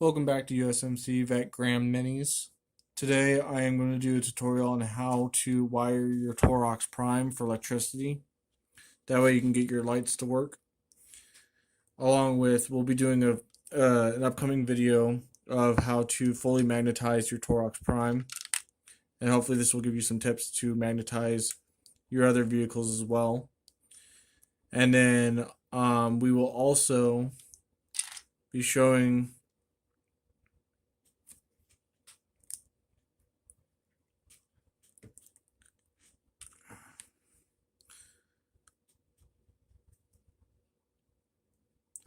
Welcome back to USMC Vet Gram Minis. Today I am going to do a tutorial on how to wire your Taurox Prime for electricity. That way you can get your lights to work. Along with, we'll be doing an upcoming video of how to fully magnetize your Taurox Prime. And hopefully this will give you some tips to magnetize your other vehicles as well. And then we will also be showing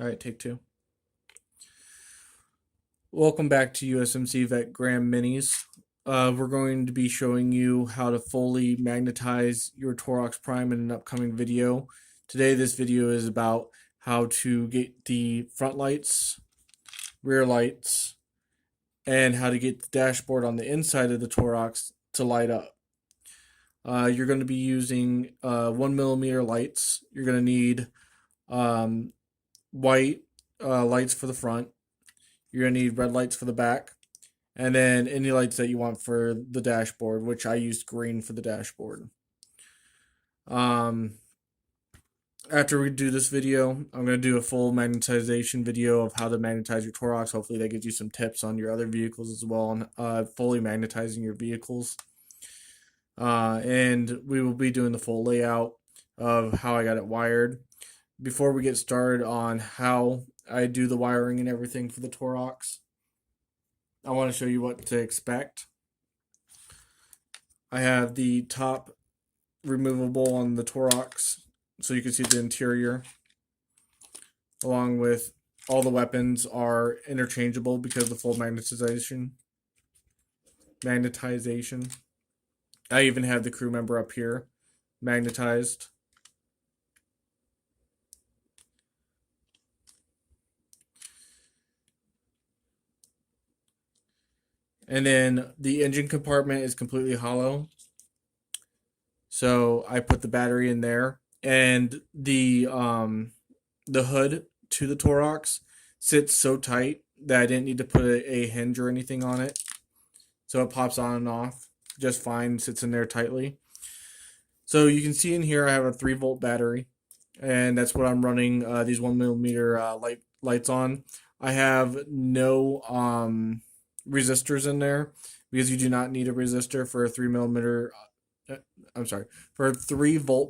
Alright, take two. Welcome back to USMC Vet Gram Minis. We're going to be showing you how to fully magnetize your Taurox Prime in an upcoming video. Today this video is about how to get the front lights, rear lights, and how to get the dashboard on the inside of the Taurox to light up. You're going to be using 1mm lights. You're going to need white lights for the front. You're going to need red lights for the back. And then any lights that you want for the dashboard, which I used green for the dashboard. After we do this video, I'm going to do a full magnetization video of how to magnetize your Taurox. Hopefully that gives you some tips on your other vehicles as well on fully magnetizing your vehicles. And we will be doing the full layout of how I got it wired. Before we get started on how I do the wiring and everything for the Taurox, I want to show you what to expect. I have the top removable on the Taurox, so you can see the interior, along with all the weapons are interchangeable because of the full magnetization. I even have the crew member up here magnetized. And then the engine compartment is completely hollow. So I put the battery in there, and the hood to the Taurox sits so tight that I didn't need to put a hinge or anything on it. So it pops on and off just fine, sits in there tightly. So you can see in here I have a 3-volt battery, and that's what I'm running these 1mm lights on. I have no resistors in there because you do not need a resistor for a 3-volt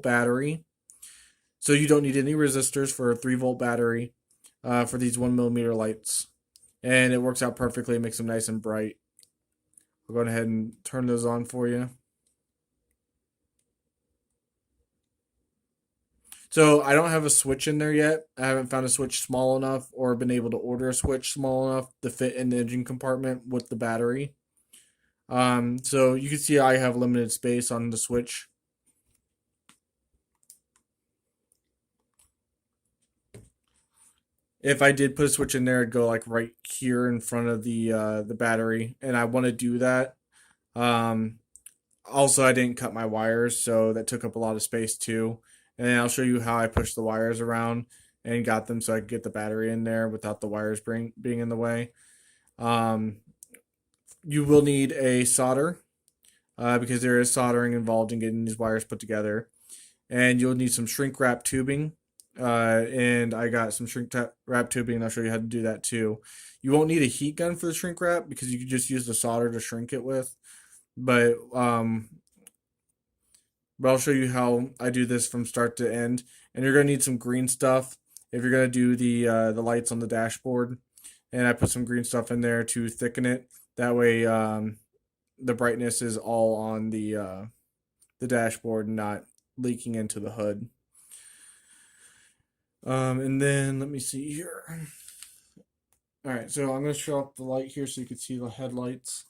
battery. So you don't need any resistors for a 3-volt battery for these 1mm lights. And it works out perfectly, makes them nice and bright. I'll go ahead and turn those on for you. So I don't have a switch in there yet. I haven't found a switch small enough or been able to order a switch small enough to fit in the engine compartment with the battery. So you can see I have limited space on the switch. If I did put a switch in there, it'd go like right here in front of the battery, and I want to do that. Also, I didn't cut my wires, so that took up a lot of space too. And then I'll show you how I pushed the wires around and got them so I could get the battery in there without the wires being in the way. You will need a solder because there is soldering involved in getting these wires put together. And you'll need some shrink wrap tubing. And I got some shrink wrap tubing, and I'll show you how to do that too. You won't need a heat gun for the shrink wrap because you can just use the solder to shrink it with. But I'll show you how I do this from start to end. And you're gonna need some green stuff if you're gonna do the lights on the dashboard. And I put some green stuff in there to thicken it. That way, the brightness is all on the dashboard and not leaking into the hood. And then let me see here. All right, so I'm gonna show up the light here so you can see the headlights.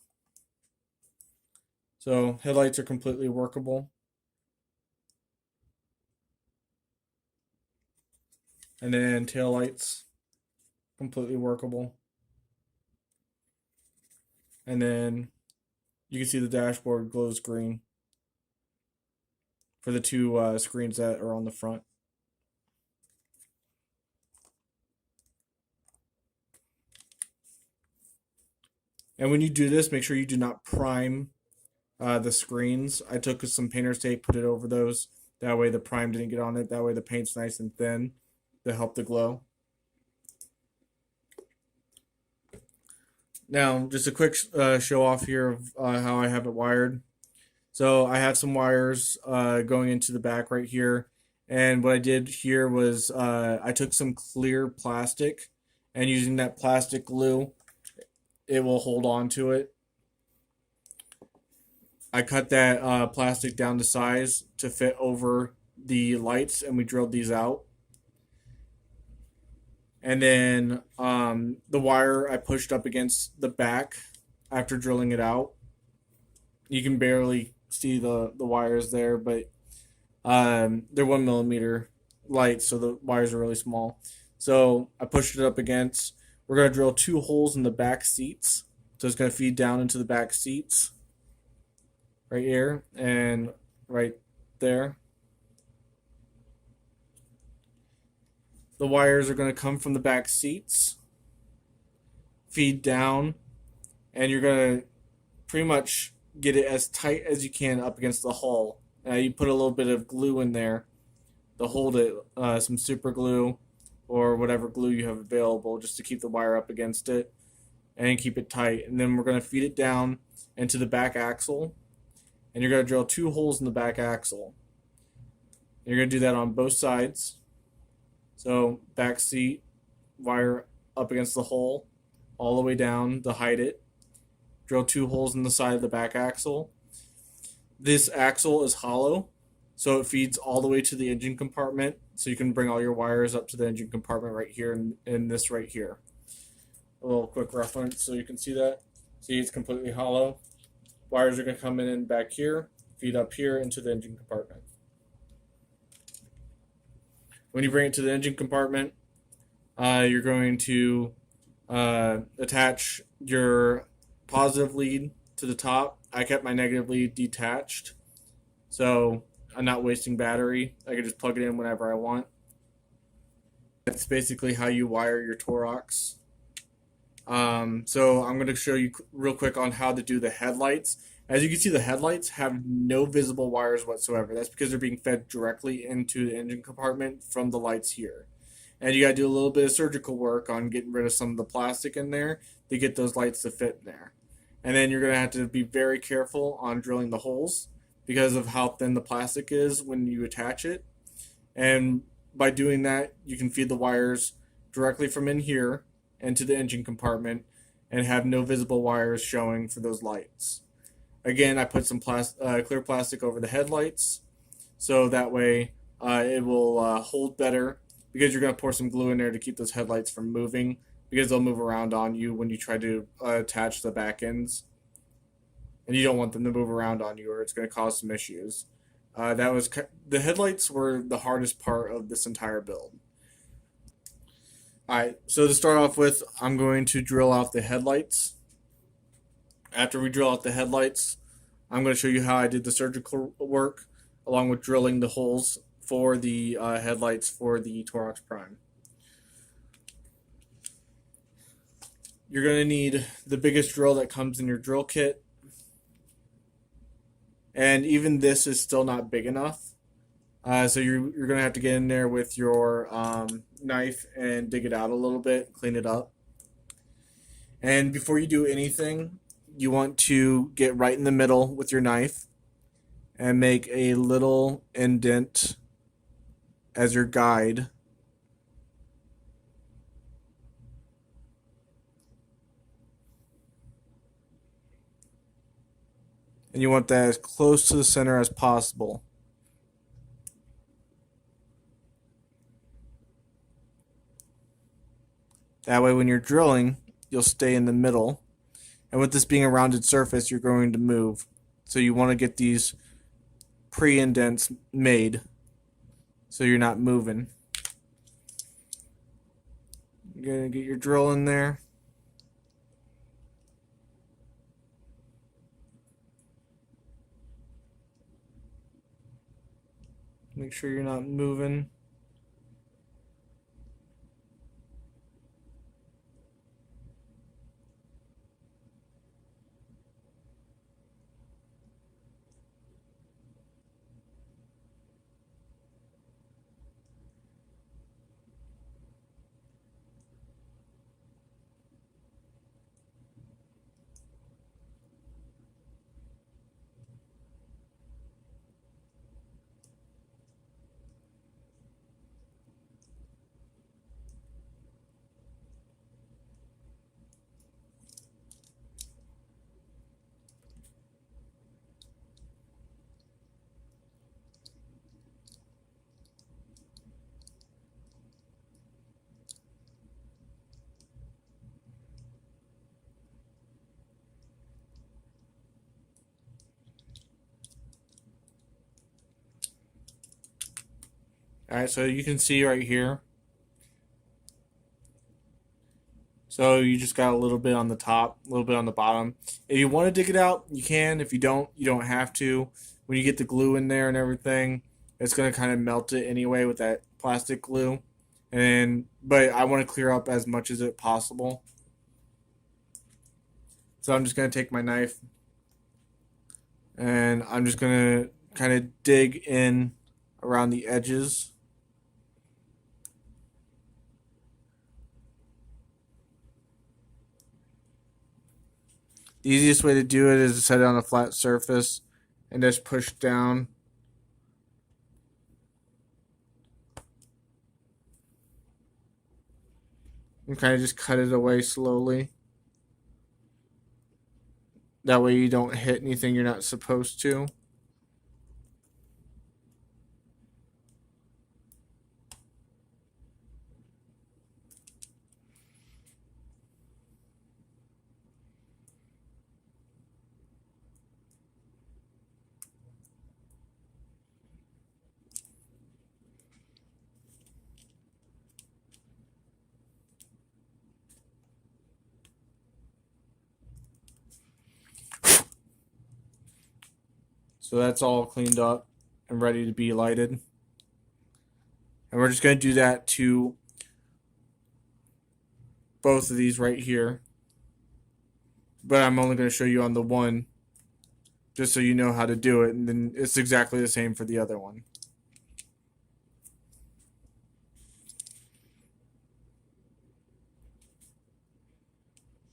So headlights are completely workable. And then tail lights, completely workable. And then you can see the dashboard glows green for the two screens that are on the front. And when you do this, make sure you do not prime the screens. I took some painter's tape, put it over those. That way the prime didn't get on it. That way the paint's nice and thin to help the glow. Now, just a quick show off here of how I have it wired. So I have some wires going into the back right here. And what I did here was I took some clear plastic, and using that plastic glue, it will hold on to it. I cut that plastic down to size to fit over the lights, and we drilled these out. And then the wire I pushed up against the back after drilling it out. You can barely see the wires there, but they're 1mm lights, so the wires are really small. So I pushed it up against. We're going to drill 2 holes in the back seats. So it's going to feed down into the back seats. Right here and right there. The wires are going to come from the back seats, feed down, and you're going to pretty much get it as tight as you can up against the hull. You put a little bit of glue in there to hold it, some super glue or whatever glue you have available, just to keep the wire up against it and keep it tight. And then we're going to feed it down into the back axle, and you're going to drill 2 holes in the back axle. You're going to do that on both sides. So back seat, wire up against the hole, all the way down to hide it. Drill 2 holes in the side of the back axle. This axle is hollow, so it feeds all the way to the engine compartment. So you can bring all your wires up to the engine compartment right here and this right here. A little quick reference so you can see that. See, it's completely hollow. Wires are going to come in back here, feed up here into the engine compartment. When you bring it to the engine compartment, you're going to attach your positive lead to the top. I kept my negative lead detached, so I'm not wasting battery. I can just plug it in whenever I want. That's basically how you wire your Taurox. So I'm going to show you real quick on how to do the headlights. As you can see, the headlights have no visible wires whatsoever. That's because they're being fed directly into the engine compartment from the lights here. And you got to do a little bit of surgical work on getting rid of some of the plastic in there to get those lights to fit in there. And then you're going to have to be very careful on drilling the holes because of how thin the plastic is when you attach it. And by doing that, you can feed the wires directly from in here into the engine compartment and have no visible wires showing for those lights. Again, I put some clear plastic over the headlights, so that way it will hold better, because you're going to pour some glue in there to keep those headlights from moving, because they'll move around on you when you try to attach the back ends, and you don't want them to move around on you or it's going to cause some issues. The headlights were the hardest part of this entire build. Alright, so to start off with, I'm going to drill out the headlights. After we drill out the headlights, I'm going to show you how I did the surgical work along with drilling the holes for the headlights for the Taurox Prime. You're going to need the biggest drill that comes in your drill kit. And even this is still not big enough. So you're going to have to get in there with your knife and dig it out a little bit, clean it up. And before you do anything, you want to get right in the middle with your knife and make a little indent as your guide. And you want that as close to the center as possible. That way when you're drilling, you'll stay in the middle. And with this being a rounded surface, you're going to move. So you want to get these pre-indents made so you're not moving. You're going to get your drill in there. Make sure you're not moving. Alright, so you can see right here. So you just got a little bit on the top, a little bit on the bottom. If you want to dig it out, you can. If you don't have to. When you get the glue in there and everything, it's going to kind of melt it anyway with that plastic glue. But I want to clear up as much as it possible. So I'm just going to take my knife and I'm just going to kind of dig in around the edges. The easiest way to do it is to set it on a flat surface and just push down. And kind of just cut it away slowly. That way you don't hit anything you're not supposed to. So that's all cleaned up and ready to be lighted. And we're just going to do that to both of these right here. But I'm only going to show you on the one just so you know how to do it. And then it's exactly the same for the other one.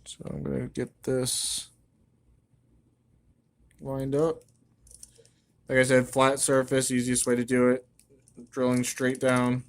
So I'm going to get this lined up. Like I said, flat surface, easiest way to do it. Drilling straight down.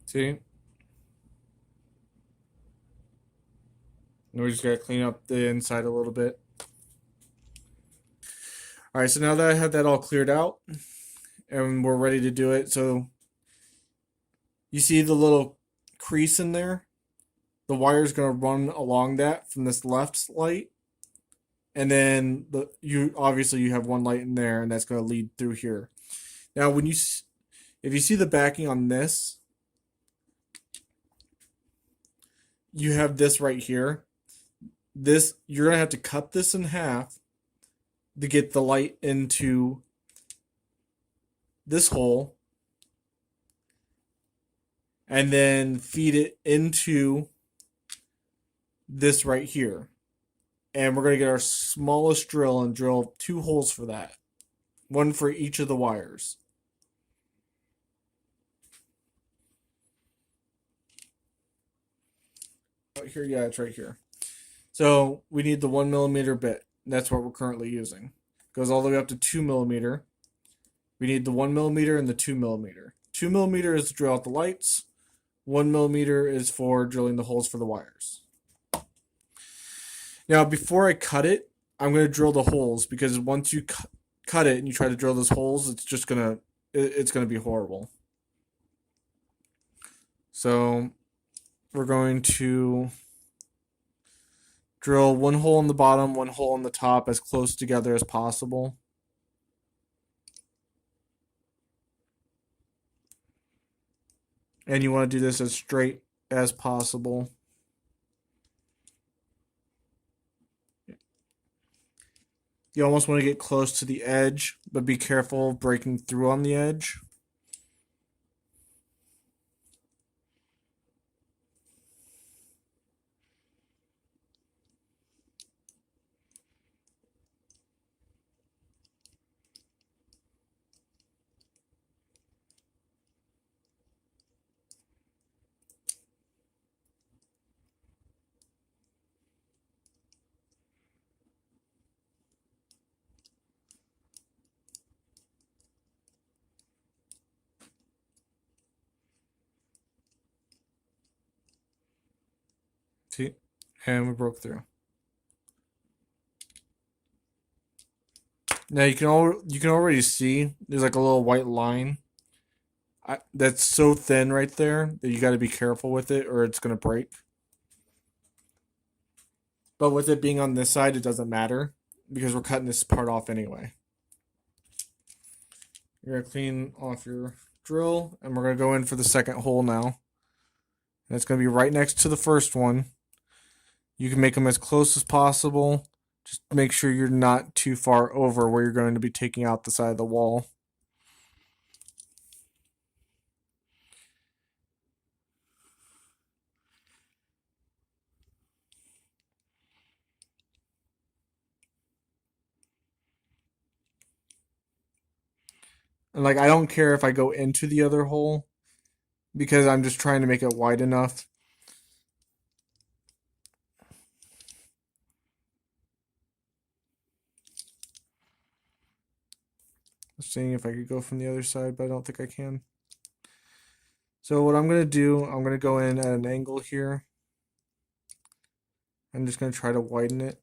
See? And we just got to clean up the inside a little bit. Alright, so now that I have that all cleared out and we're ready to do it, so you see the little crease in there? The wire is going to run along that from this left light, and then you have one light in there, and that's going to lead through here. Now, if you see the backing on this, you have this right here. This you're going to have to cut this in half to get the light into this hole, and then feed it into this right here. And we're going to get our smallest drill and drill 2 holes for that. One for each of the wires. Right here, yeah, it's right here. So we need the 1mm bit. That's what we're currently using. Goes all the way up to 2mm. We need the 1mm and the 2mm. 2mm is to drill out the lights. 1mm is for drilling the holes for the wires. Now, before I cut it, I'm going to drill the holes, because once you cut it and you try to drill those holes, it's going to be horrible. So we're going to drill 1 hole in the bottom, 1 hole in the top, as close together as possible. And you want to do this as straight as possible. You almost want to get close to the edge, but be careful of breaking through on the edge. And we broke through. Now you can already see there's like a little white line. That's so thin right there that you got to be careful with it or it's going to break. But with it being on this side, it doesn't matter because we're cutting this part off anyway. You're going to clean off your drill and we're going to go in for the second hole now. And it's going to be right next to the first one. You can make them as close as possible. Just make sure you're not too far over where you're going to be taking out the side of the wall. And like I don't care if I go into the other hole because I'm just trying to make it wide enough. Seeing if I could go from the other side, but I don't think I can. So what I'm going to do, I'm going to go in at an angle here. I'm just going to try to widen it.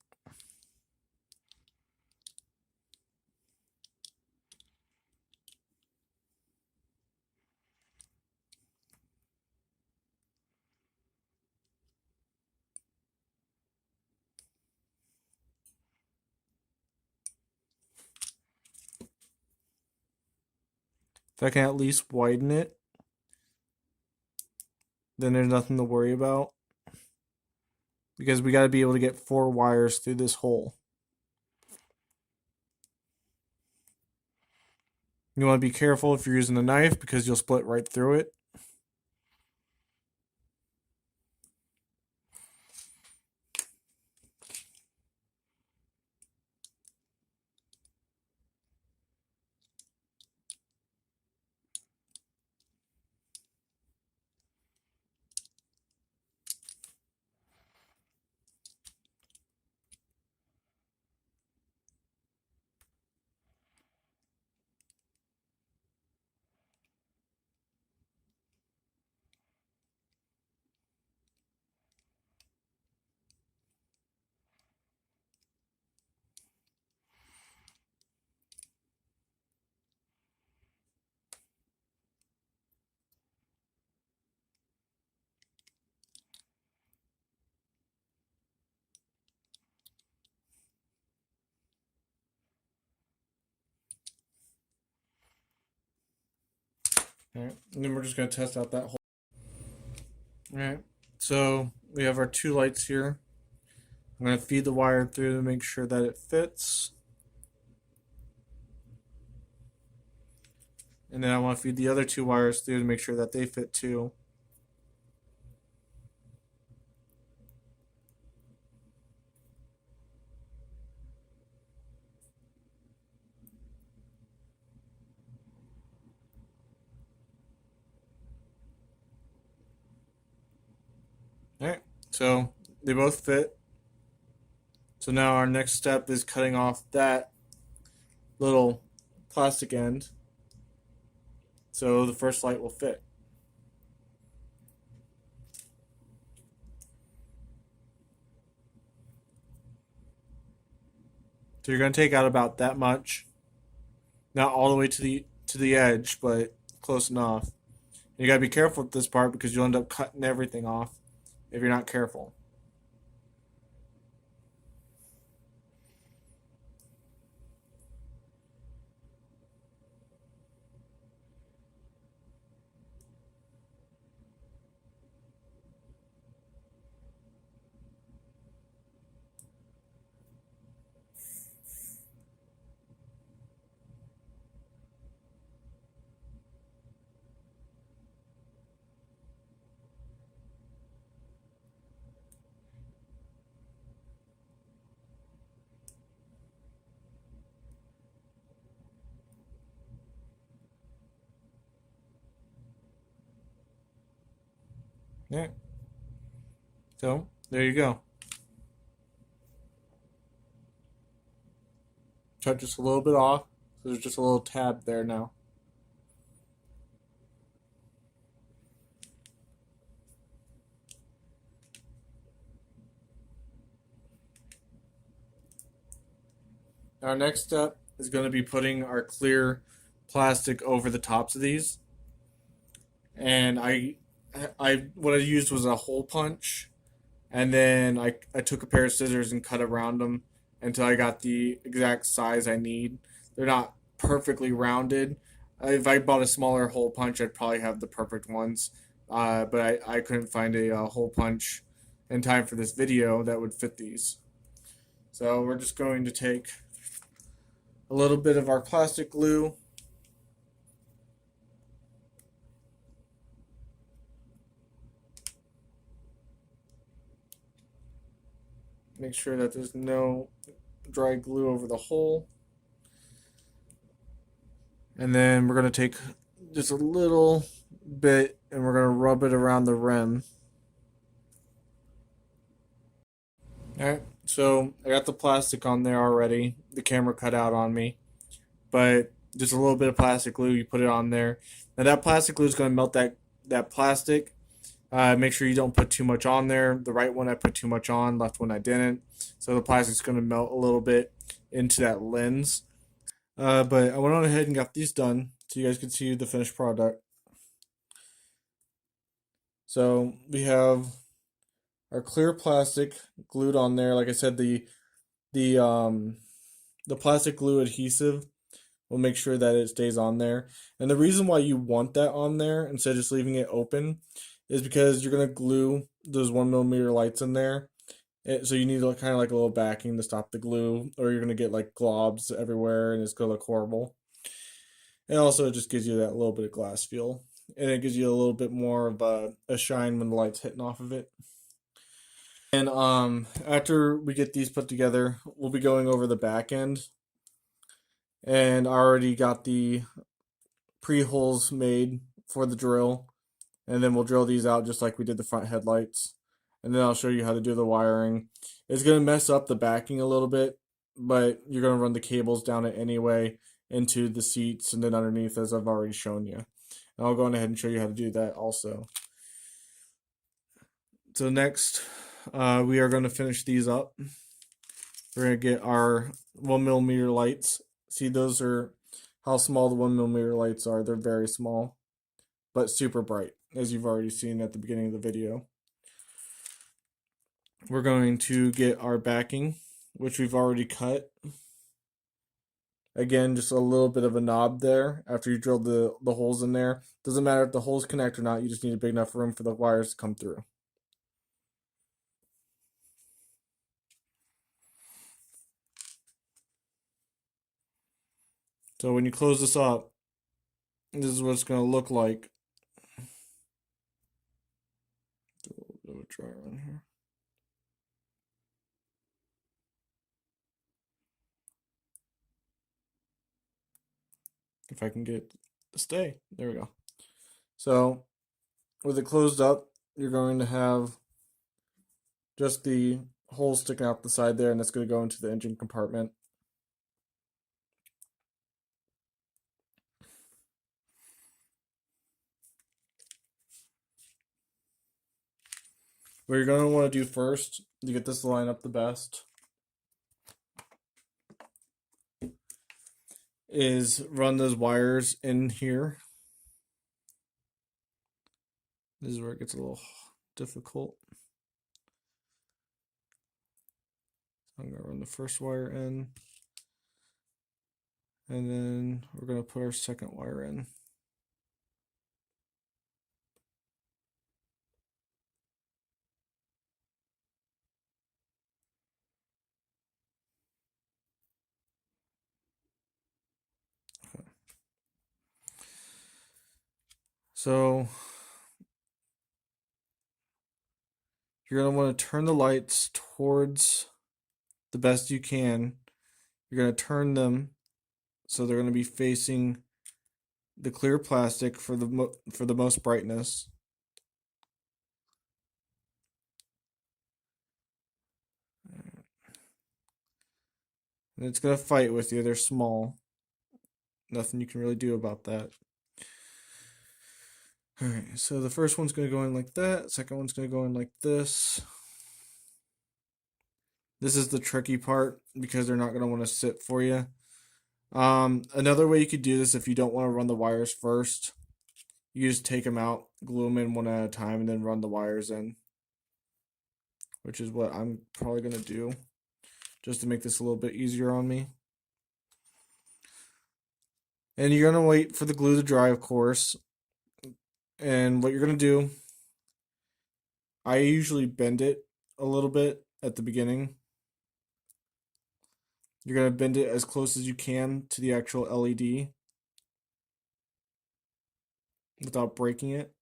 If I can at least widen it, then there's nothing to worry about. Because we got to be able to get 4 wires through this hole. You want to be careful if you're using a knife because you'll split right through it. Alright, and then we're just going to test out that hole. Alright, so we have our 2 lights here. I'm going to feed the wire through to make sure that it fits. And then I want to feed the other 2 wires through to make sure that they fit too. Alright, so they both fit. So now our next step is cutting off that little plastic end so the first light will fit. So you're going to take out about that much. Not all the way to the edge, but close enough. And you got to be careful with this part because you'll end up cutting everything off if you're not careful. Yeah. So there you go. Cut just a little bit off. So there's just a little tab there now. Our next step is going to be putting our clear plastic over the tops of these. And what I used was a hole punch, and then I took a pair of scissors and cut around them until I got the exact size I need. They're not perfectly rounded. If I bought a smaller hole punch, I'd probably have the perfect ones. But I couldn't find a hole punch in time for this video that would fit these. So we're just going to take a little bit of our plastic glue. Make sure that there's no dry glue over the hole. And then we're going to take just a little bit and we're going to rub it around the rim. Alright, so I got the plastic on there already. The camera cut out on me. But just a little bit of plastic glue, you put it on there. Now that plastic glue is going to melt that plastic. Make sure you don't put too much on there. The right one I put too much on, left one I didn't. So the plastic's going to melt a little bit into that lens. But I went on ahead and got these done so you guys can see the finished product. So we have our clear plastic glued on there. Like I said, the the plastic glue adhesive will make sure that it stays on there. And the reason why you want that on there instead of just leaving it open is because you're gonna glue those 1mm lights in there. So you need kind of like a little backing to stop the glue, or you're gonna get like globs everywhere, and it's gonna look horrible. And also, it just gives you that little bit of glass feel, and it gives you a little bit more of a shine when the light's hitting off of it. And after we get these put together, we'll be going over the back end. And I already got the pre-holes made for the drill. And then we'll drill these out just like we did the front headlights. And then I'll show you how to do the wiring. It's going to mess up the backing a little bit, but you're going to run the cables down it anyway into the seats and then underneath, as I've already shown you. And I'll go on ahead and show you how to do that also. So next, we are going to finish these up. We're going to get our 1mm lights. See, those are how small the 1mm lights are. They're very small, but super bright, as you've already seen at the beginning of the video. We're going to get our backing, which we've already cut. Again, just a little bit of a knob there after you drill the holes in there. Doesn't matter if the holes connect or not, you just need a big enough room for the wires to come through. So when you close this up, this is what it's going to look like. Do a little bit of a dry run here. If I can get it to stay. There we go. So with it closed up, you're going to have just the holes sticking out the side there, and that's going to go into the engine compartment. What you're going to want to do first to get this to line up the best is run those wires in here. This is where it gets a little difficult. I'm going to run the first wire in, and then we're going to put our second wire in. So you're going to want to turn the lights towards the best you can. You're going to turn them so they're going to be facing the clear plastic for the most brightness. And it's going to fight with you. They're small. Nothing you can really do about that. Alright, so the first one's going to go in like that. Second one's going to go in like this. This is the tricky part because they're not going to want to sit for you. Another way you could do this if you don't want to run the wires first, you just take them out, glue them in one at a time, and then run the wires in, which is what I'm probably going to do just to make this a little bit easier on me. And you're going to wait for the glue to dry, of course. And what you're going to do, I usually bend it a little bit at the beginning. You're going to bend it as close as you can to the actual LED without breaking it.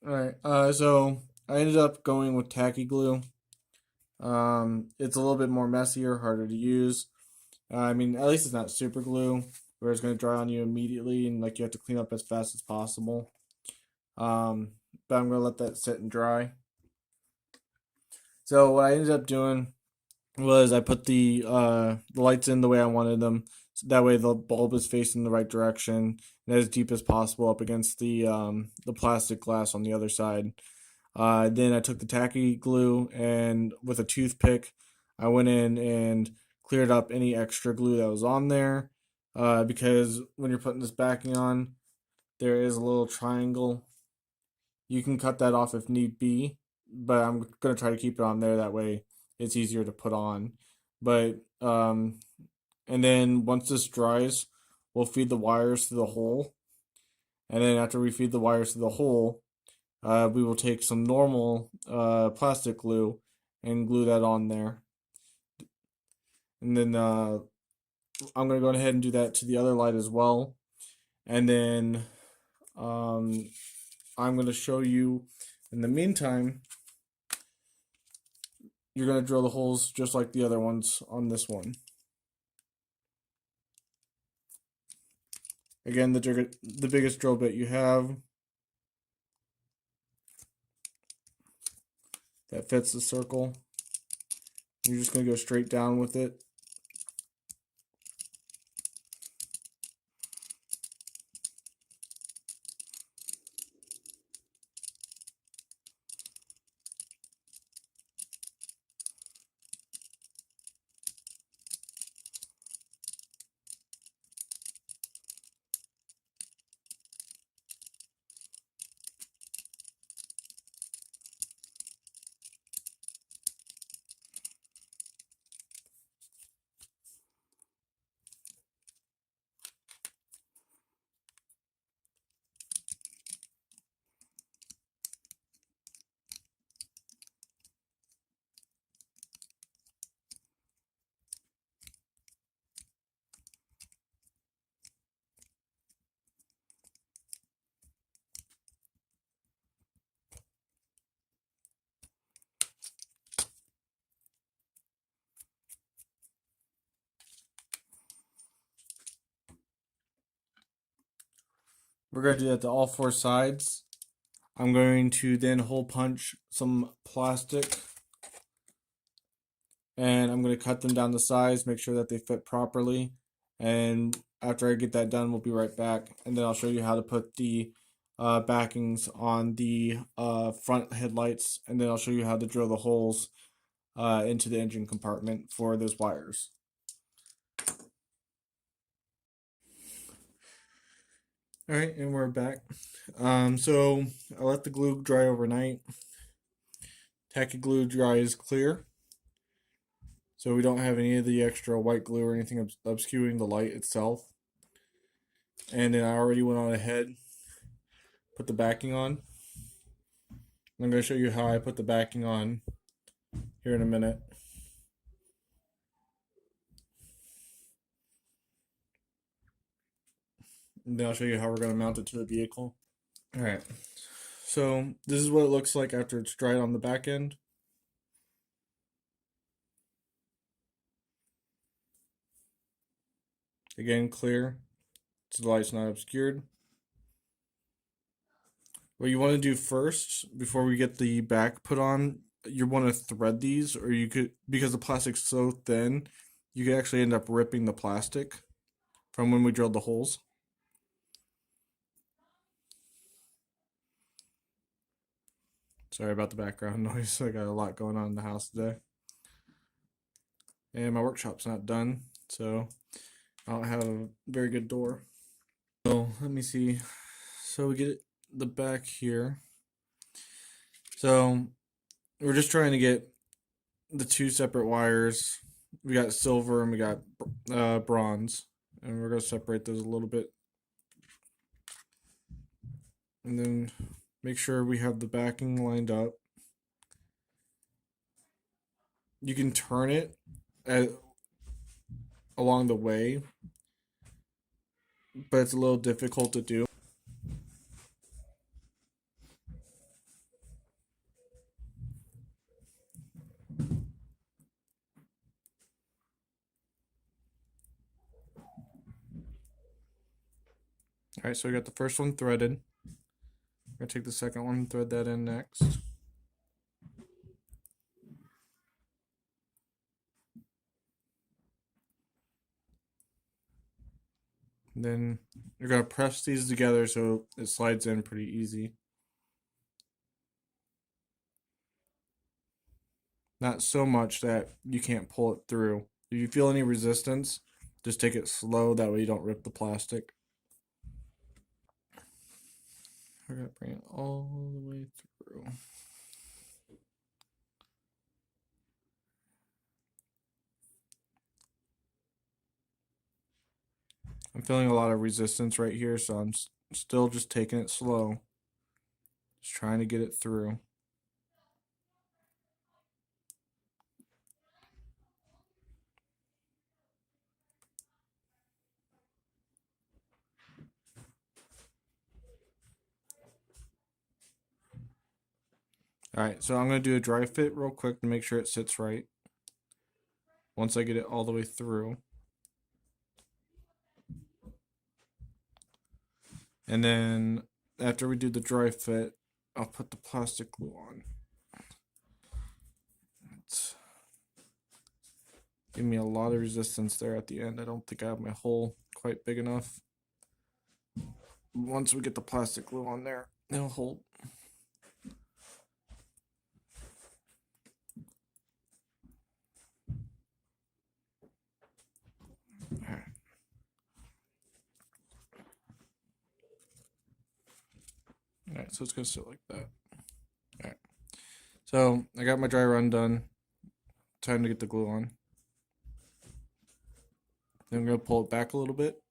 Alright, so I ended up going with tacky glue. It's a little bit more messier, harder to use. I mean, at least it's not super glue, where it's going to dry on you immediately and like you have to clean up as fast as possible. Um, but I'm going to let that sit and dry. So what I ended up doing was I put the lights in the way I wanted them. So that way the bulb is facing the right direction and as deep as possible up against the plastic glass on the other side. Then I took the tacky glue and with a toothpick, I went in and cleared up any extra glue that was on there. Because when you're putting this backing on, there is a little triangle. You can cut that off if need be, but I'm gonna try to keep it on there. That way, it's easier to put on. But and then once this dries, we'll feed the wires to the hole. And then after we feed the wires to the hole, we will take some normal plastic glue and glue that on there. And then I'm going to go ahead and do that to the other light as well. And then um, I'm going to show you, in the meantime, you're going to drill the holes just like the other ones on this one. Again, the biggest drill bit you have that fits the circle. You're just going to go straight down with it. We're going to do that to all four sides. I'm going to then hole punch some plastic and I'm going to cut them down to size, make sure that they fit properly. And after I get that done, we'll be right back. And then I'll show you how to put the backings on the front headlights. And then I'll show you how to drill the holes into the engine compartment for those wires. All right, and we're back. So I let the glue dry overnight. Tacky glue dries clear, so we don't have any of the extra white glue or anything obscuring the light itself. And then I already went on ahead, put the backing on. I'm going to show you how I put the backing on here in a minute. And then I'll show you how we're going to mount it to the vehicle. All right, so this is what it looks like after it's dried on the back end. Again, clear, so the light's not obscured. What you want to do first, before we get the back put on, you want to thread these, or you could, because the plastic's so thin, you could actually end up ripping the plastic from when we drilled the holes. Sorry about the background noise. I got a lot going on in the house today. And my workshop's not done, so I don't have a very good door. So let me see. So we get the back here. So we're just trying to get the two separate wires. We got silver and we got bronze, and we're gonna separate those a little bit, and then make sure we have the backing lined up. You can turn it along the way, but it's a little difficult to do. Alright, so we got the first one threaded. I'm going to take the second one and thread that in next. And then you're going to press these together so it slides in pretty easy. Not so much that you can't pull it through. If you feel any resistance, just take it slow, that way you don't rip the plastic. We're going to bring it all the way through. I'm feeling a lot of resistance right here, so I'm still just taking it slow. Just trying to get it through. Alright, so I'm going to do a dry fit real quick to make sure it sits right. Once I get it all the way through. And then after we do the dry fit, I'll put the plastic glue on. It's giving me a lot of resistance there at the end. I don't think I have my hole quite big enough. Once we get the plastic glue on there, it'll hold. Alright. Alright, so it's gonna sit like that. Alright. So I got my dry run done. Time to get the glue on. Then I'm gonna pull it back a little bit.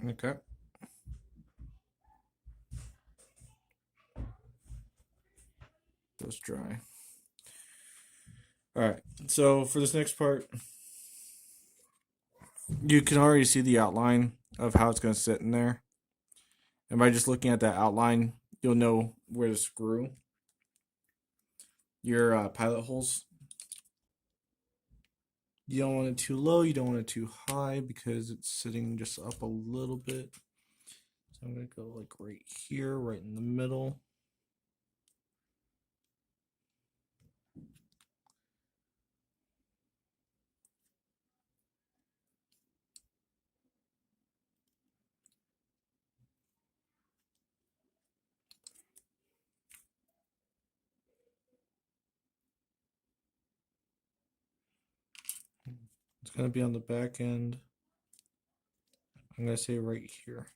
Okay. Those dry. Alright, so for this next part, you can already see the outline of how it's going to sit in there. And by just looking at that outline, you'll know where to screw your pilot holes. You don't want it too low, you don't want it too high because it's sitting just up a little bit. So I'm going to go like right here, right in the middle. It's going to be on the back end. I'm going to say right here.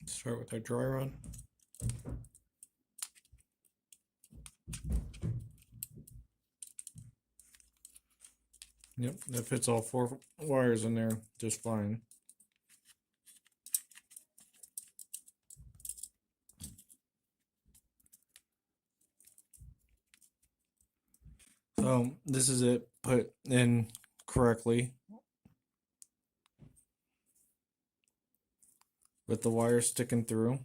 Start with our dry run. Yep, that fits all 4 wires in there just fine. So this is it put in correctly with the wire sticking through.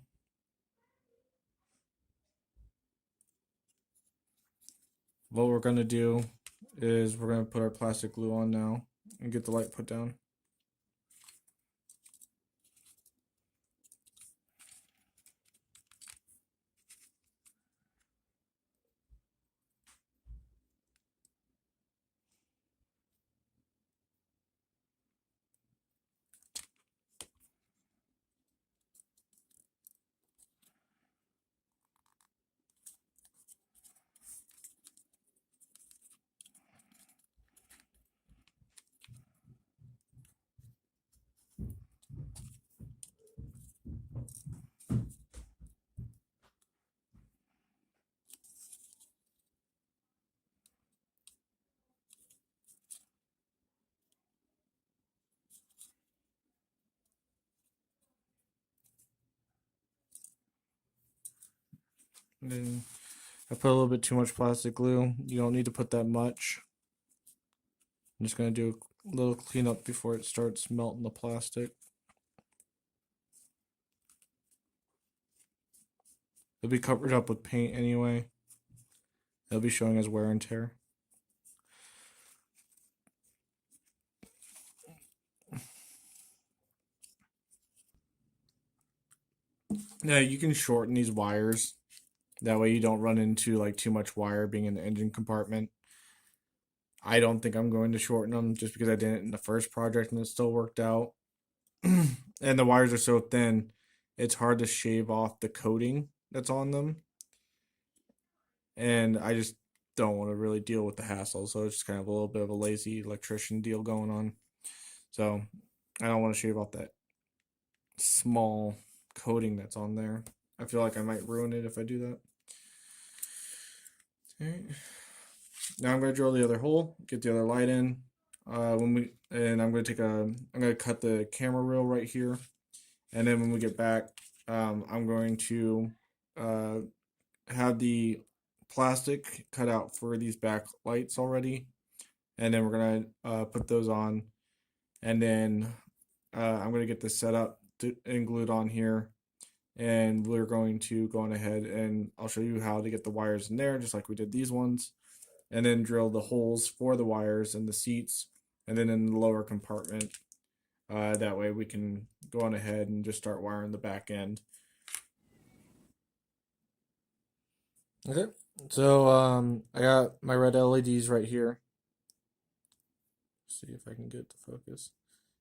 What we're going to do is we're going to put our plastic glue on now and get the light put down. And then I put a little bit too much plastic glue. You don't need to put that much. I'm just going to do a little cleanup before it starts melting the plastic. It'll be covered up with paint anyway. It'll be showing as wear and tear. Now you can shorten these wires. That way you don't run into like too much wire being in the engine compartment. I don't think I'm going to shorten them just because I didn't in the first project and it still worked out. And the wires are so thin, it's hard to shave off the coating that's on them. And I just don't want to really deal with the hassle, so it's just kind of a little bit of a lazy electrician deal going on. So I don't want to shave off that small coating that's on there. I feel like I might ruin it if I do that. Okay. Now I'm going to drill the other hole, get the other light in. I'm going to cut the camera reel right here, and then when we get back, I'm going to have the plastic cut out for these back lights already, and then we're gonna put those on, and then I'm gonna get this set up and glued on here, and we're going to go on ahead and I'll show you how to get the wires in there just like we did these ones, and then drill the holes for the wires in the seats and then in the lower compartment. That way we can go on ahead and just start wiring the back end. Okay, so I got my red LEDs right here. See if I can get the focus.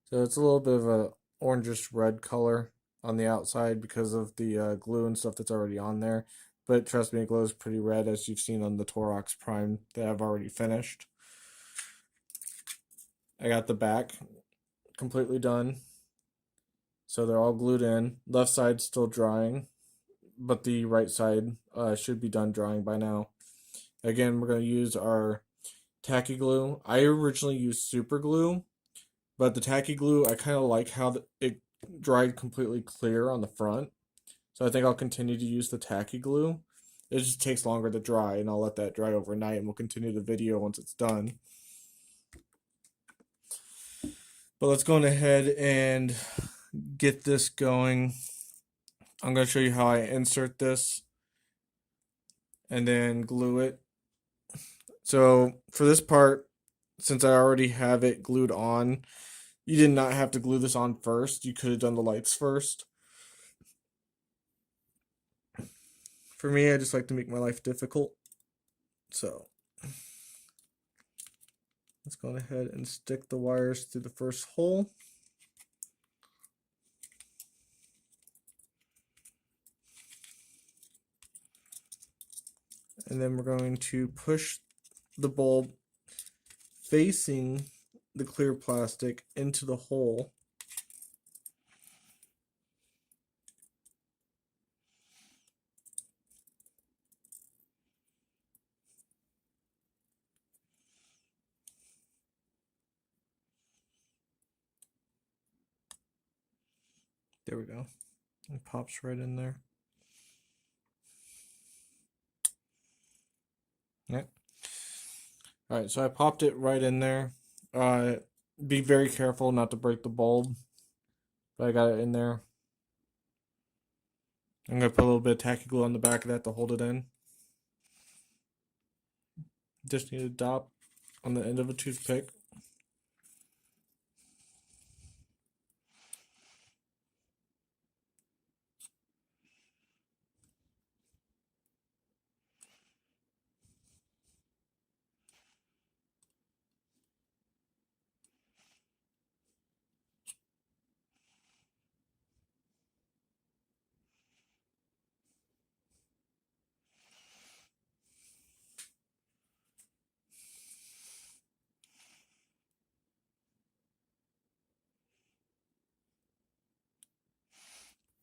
So it's a little bit of a orangish red color on the outside because of the glue and stuff that's already on there. But trust me, it glows pretty red as you've seen on the Taurox Prime that I've already finished. I got the back completely done. So they're all glued in. Left side's still drying, but the right side should be done drying by now. Again, we're going to use our tacky glue. I originally used super glue, but the tacky glue, I kind of like how it dried completely clear on the front. So I think I'll continue to use the tacky glue. It just takes longer to dry, and I'll let that dry overnight, and we'll continue the video once it's done. But let's go on ahead and get this going. I'm going to show you how I insert this and then glue it. So for this part, since I already have it glued on, you did not have to glue this on first. You could have done the lights first. For me, I just like to make my life difficult. So let's go ahead and stick the wires through the first hole. And then we're going to push the bulb facing the clear plastic into the hole. There we go. It pops right in there. Yep. All right, so I popped it right in there. Be very careful not to break the bulb, but I got it in there. I'm gonna put a little bit of tacky glue on the back of that to hold it in. Just need a dot on the end of a toothpick.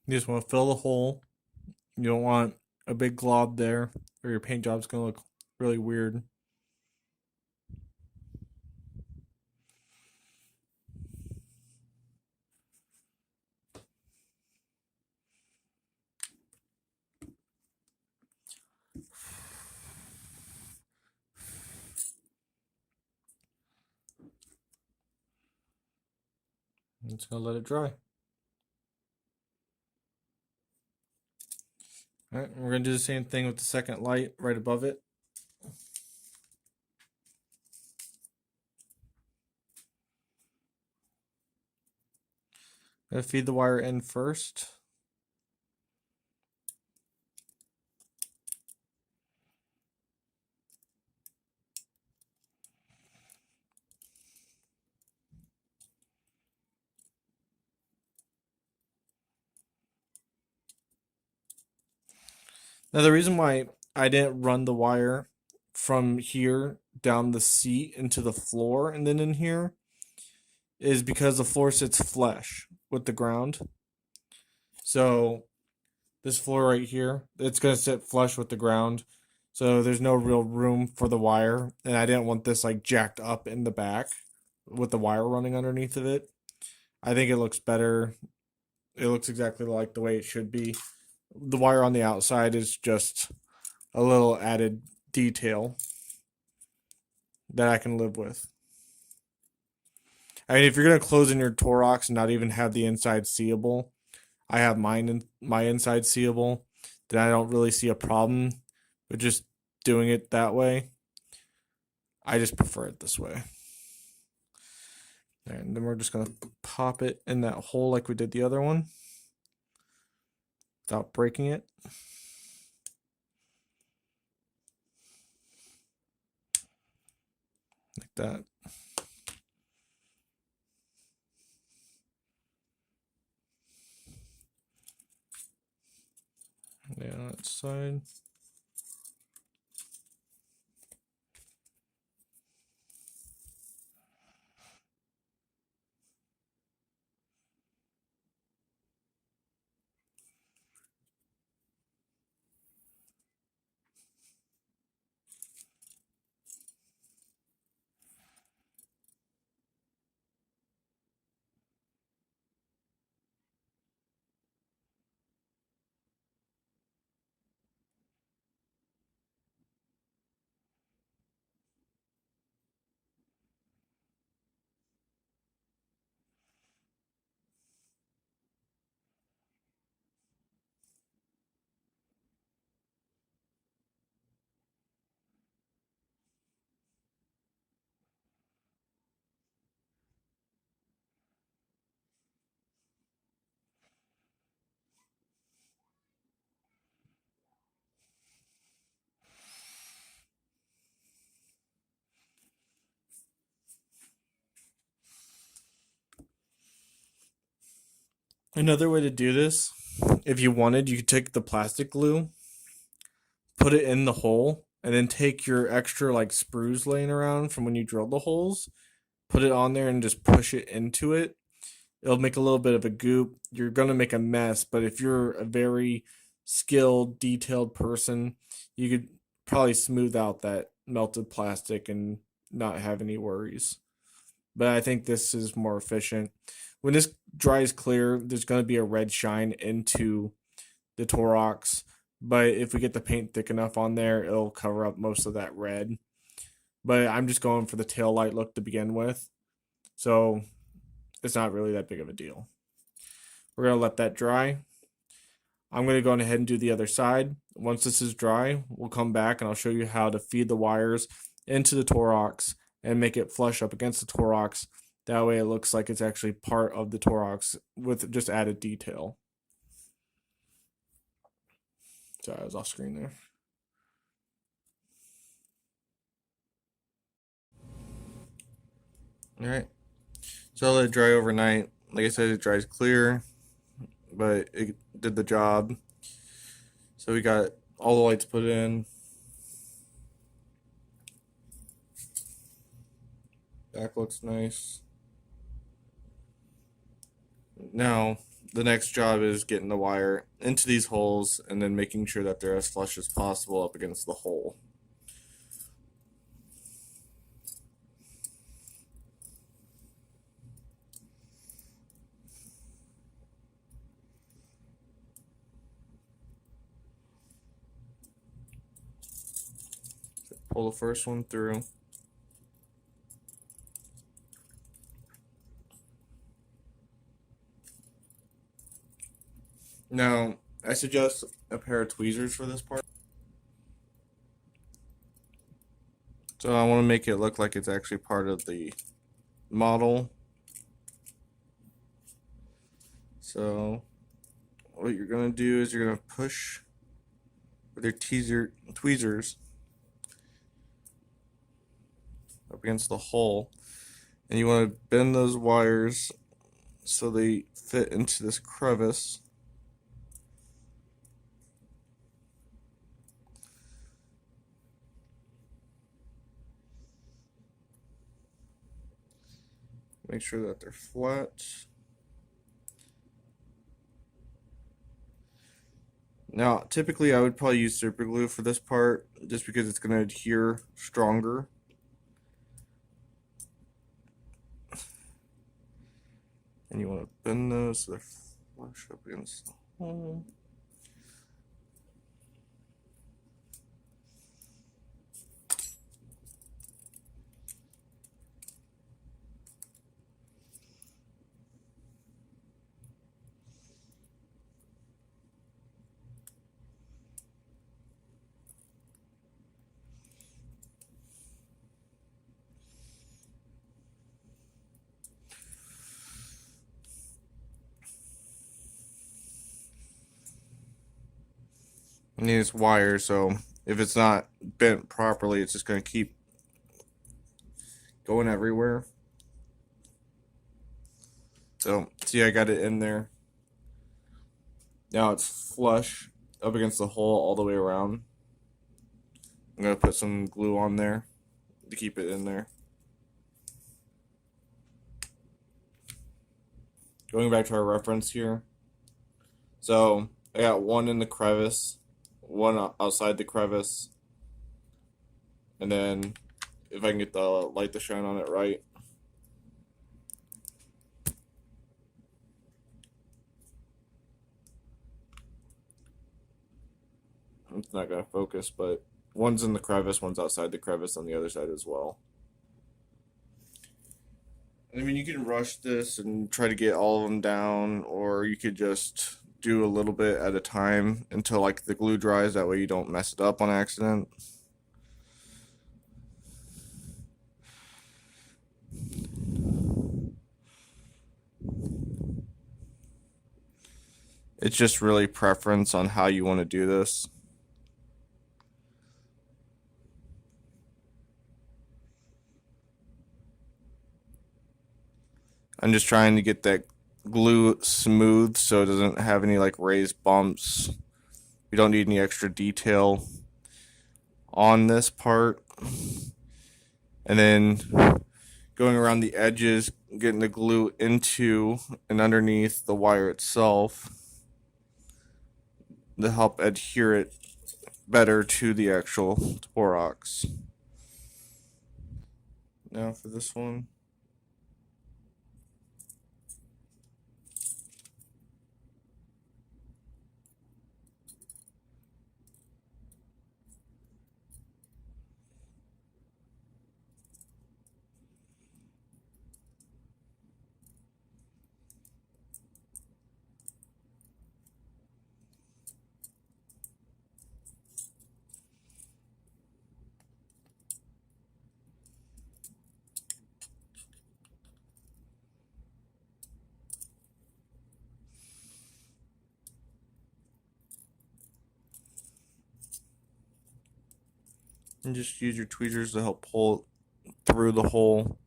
You just want to fill the hole. You don't want a big glob there, or your paint job's gonna look really weird. I'm just gonna let it dry. All right, we're gonna do the same thing with the second light right above it. I'm gonna feed the wire in first. Now, the reason why I didn't run the wire from here down the seat into the floor and then in here is because the floor sits flush with the ground. So this floor right here, it's going to sit flush with the ground. So there's no real room for the wire. And I didn't want this like jacked up in the back with the wire running underneath of it. I think it looks better. It looks exactly like the way it should be. The wire on the outside is just a little added detail that I can live with. I mean, if you're gonna close in your Taurox and not even have the inside seeable, I have mine in my inside seeable, then I don't really see a problem with just doing it that way. I just prefer it this way. And then we're just gonna pop it in that hole like we did the other one without breaking it. Like that. Yeah, on that side. Another way to do this, if you wanted, you could take the plastic glue, put it in the hole, and then take your extra like sprues laying around from when you drilled the holes, put it on there and just push it into it. It'll make a little bit of a goop. You're gonna make a mess, but if you're a very skilled, detailed person, you could probably smooth out that melted plastic and not have any worries. But I think this is more efficient. When this dries clear, there's going to be a red shine into the Taurox, but if we get the paint thick enough on there, it'll cover up most of that red. But I'm just going for the tail light look to begin with, so it's not really that big of a deal. We're going to let that dry. I'm going to go ahead and do the other side. Once this is dry, we'll come back and I'll show you how to feed the wires into the Taurox and make it flush up against the Taurox. That way it looks like it's actually part of the Taurox with just added detail. Sorry, I was off screen there. Alright, so I'll let it dry overnight. Like I said, it dries clear, but it did the job. So we got all the lights put in. Back looks nice. Now, the next job is getting the wire into these holes and then making sure that they're as flush as possible up against the hole. Pull the first one through. Now, I suggest a pair of tweezers for this part. So I want to make it look like it's actually part of the model. So what you're going to do is you're going to push with your tweezers up against the hole, and you want to bend those wires so they fit into this crevice. Make sure that they're flat. Now, typically I would probably use super glue for this part just because it's going to adhere stronger. And you want to bend those so they're flush up against the hole. And these wires, so if it's not bent properly, it's just going to keep going everywhere. So, see, I got it in there. Now it's flush up against the hole all the way around. I'm going to put some glue on there to keep it in there. Going back to our reference here. So, I got one in the crevice, one outside the crevice, and then if I can get the light to shine on it right. It's not going to focus, but one's in the crevice, one's outside the crevice on the other side as well. I mean, you can rush this and try to get all of them down, or you could just do a little bit at a time until like the glue dries. That way you don't mess it up on accident. It's just really preference on how you want to do this. I'm just trying to get that glue smooth so it doesn't have any like raised bumps. We don't need any extra detail on this part. And then going around the edges, getting the glue into and underneath the wire itself to help adhere it better to the actual Taurox. Now for this one. And just use your tweezers to help pull it through the hole.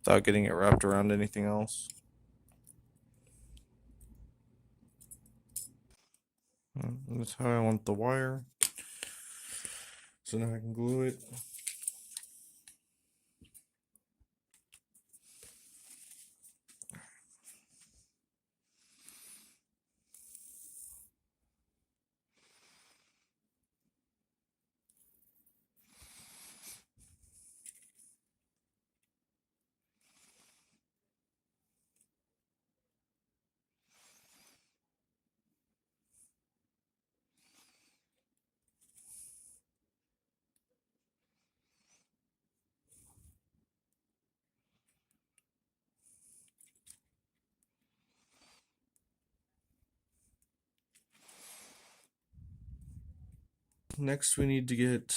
Without getting it wrapped around anything else. And that's how I want the wire. So now I can glue it. Next, we need to get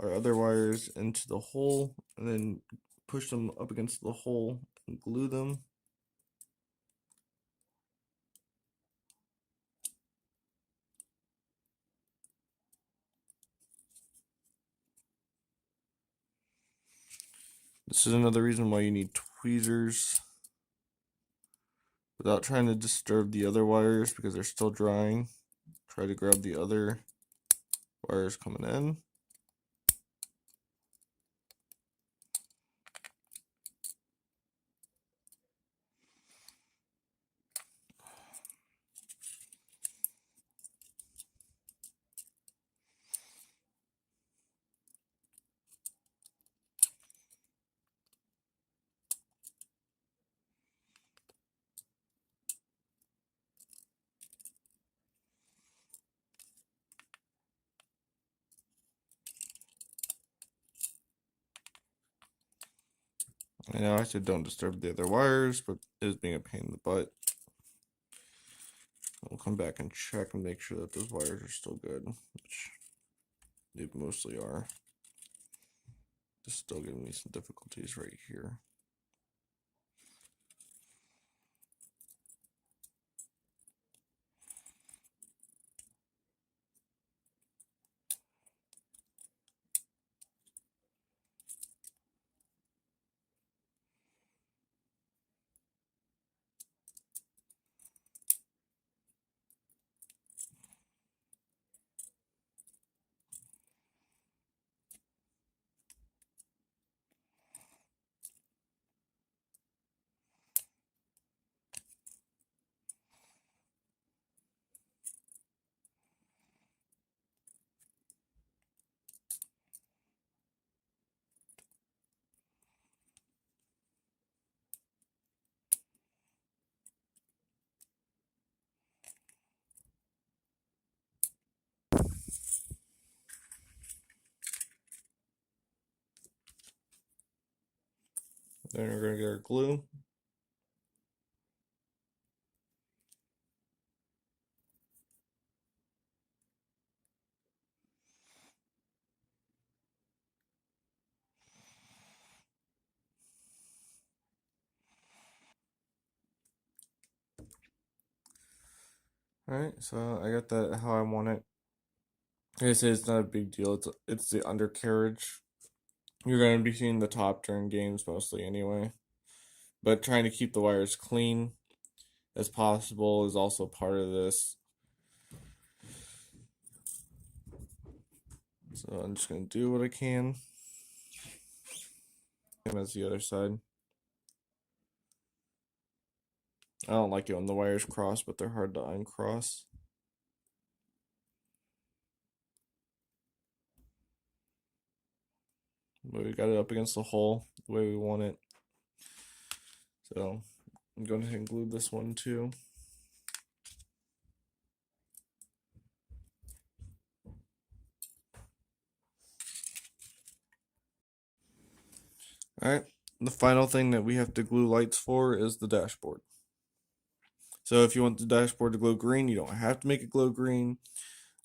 our other wires into the hole and then push them up against the hole and glue them. This is another reason why you need tweezers without trying to disturb the other wires because they're still drying. Try to grab the other wires coming in. I know I said don't disturb the other wires, but it is being a pain in the butt. We'll come back and check and make sure that those wires are still good, which they mostly are. Just still giving me some difficulties right here. Then we're going to get our glue. Alright, so I got that how I want it. Like I say, it's not a big deal. It's the undercarriage. You're going to be seeing the top during games mostly anyway. But trying to keep the wires clean as possible is also part of this. So I'm just going to do what I can. And that's the other side. I don't like it when the wires cross, but they're hard to uncross. But we got it up against the hole the way we want it. So I'm going ahead and glue this one too. Alright, the final thing that we have to glue lights for is the dashboard. So if you want the dashboard to glow green, you don't have to make it glow green.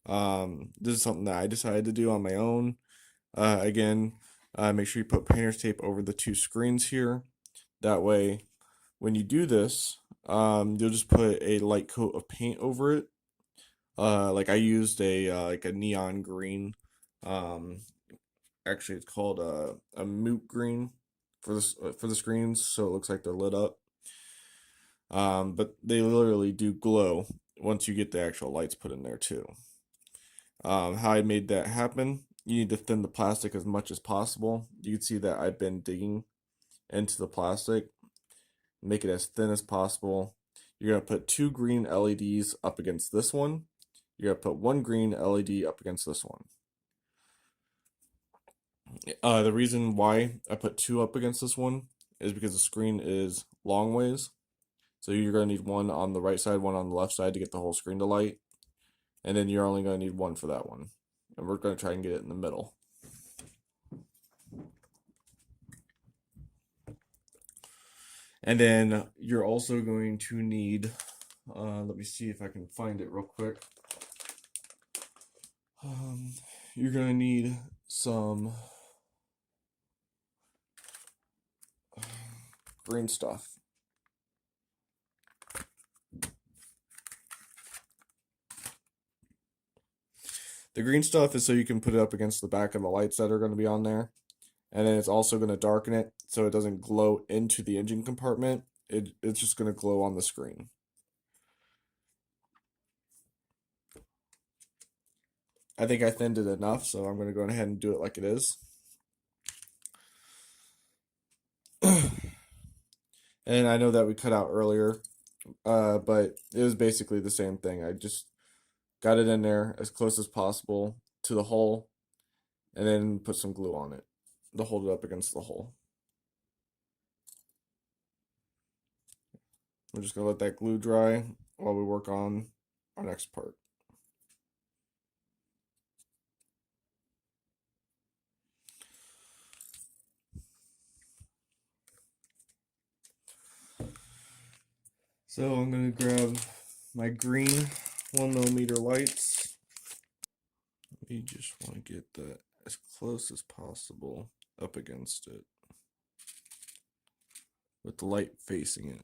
This is something that I decided to do on my own. Again, make sure you put painter's tape over the two screens here. That way, when you do this, You'll just put a light coat of paint over it. Like I used a like a neon green. Um, Actually, it's called a moot green for the screens, so it looks like they're lit up. But they literally do glow once you get the actual lights put in there too. How I made that happen, you need to thin the plastic as much as possible. You can see that I've been digging into the plastic, make it as thin as possible. You're going to put two green LEDs up against this one. You're going to put one green LED up against this one. The reason why I put two up against this one is because the screen is long ways. So you're going to need one on the right side, one on the left side to get the whole screen to light. And then you're only going to need one for that one. And we're going to try and get it in the middle. And then you're also going to need, let me see if I can find it real quick. You're going to need some green stuff. The green stuff is so you can put it up against the back of the lights that are going to be on there. And then it's also going to darken it so it doesn't glow into the engine compartment. It's just going to glow on the screen. I think I thinned it enough, so I'm going to go ahead and do it like it is. And I know that we cut out earlier, but it was basically the same thing. I just got it in there as close as possible to the hole and then put some glue on it to hold it up against the hole. We're just going to let that glue dry while we work on our next part. So I'm going to grab my green 1mm lights. We just want to get that as close as possible up against it with the light facing it.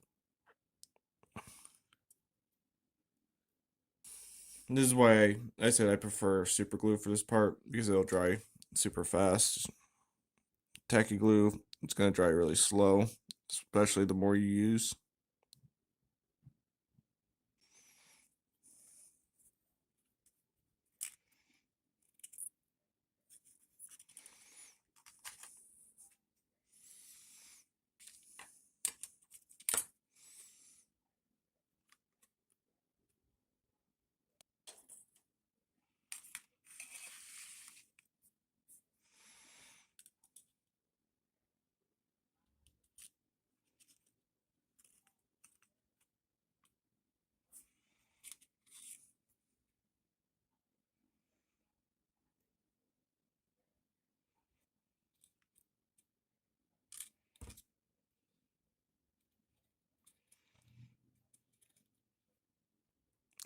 This is why I said I prefer super glue for this part, because it'll dry super fast. Tacky glue, it's going to dry really slow, especially the more you use.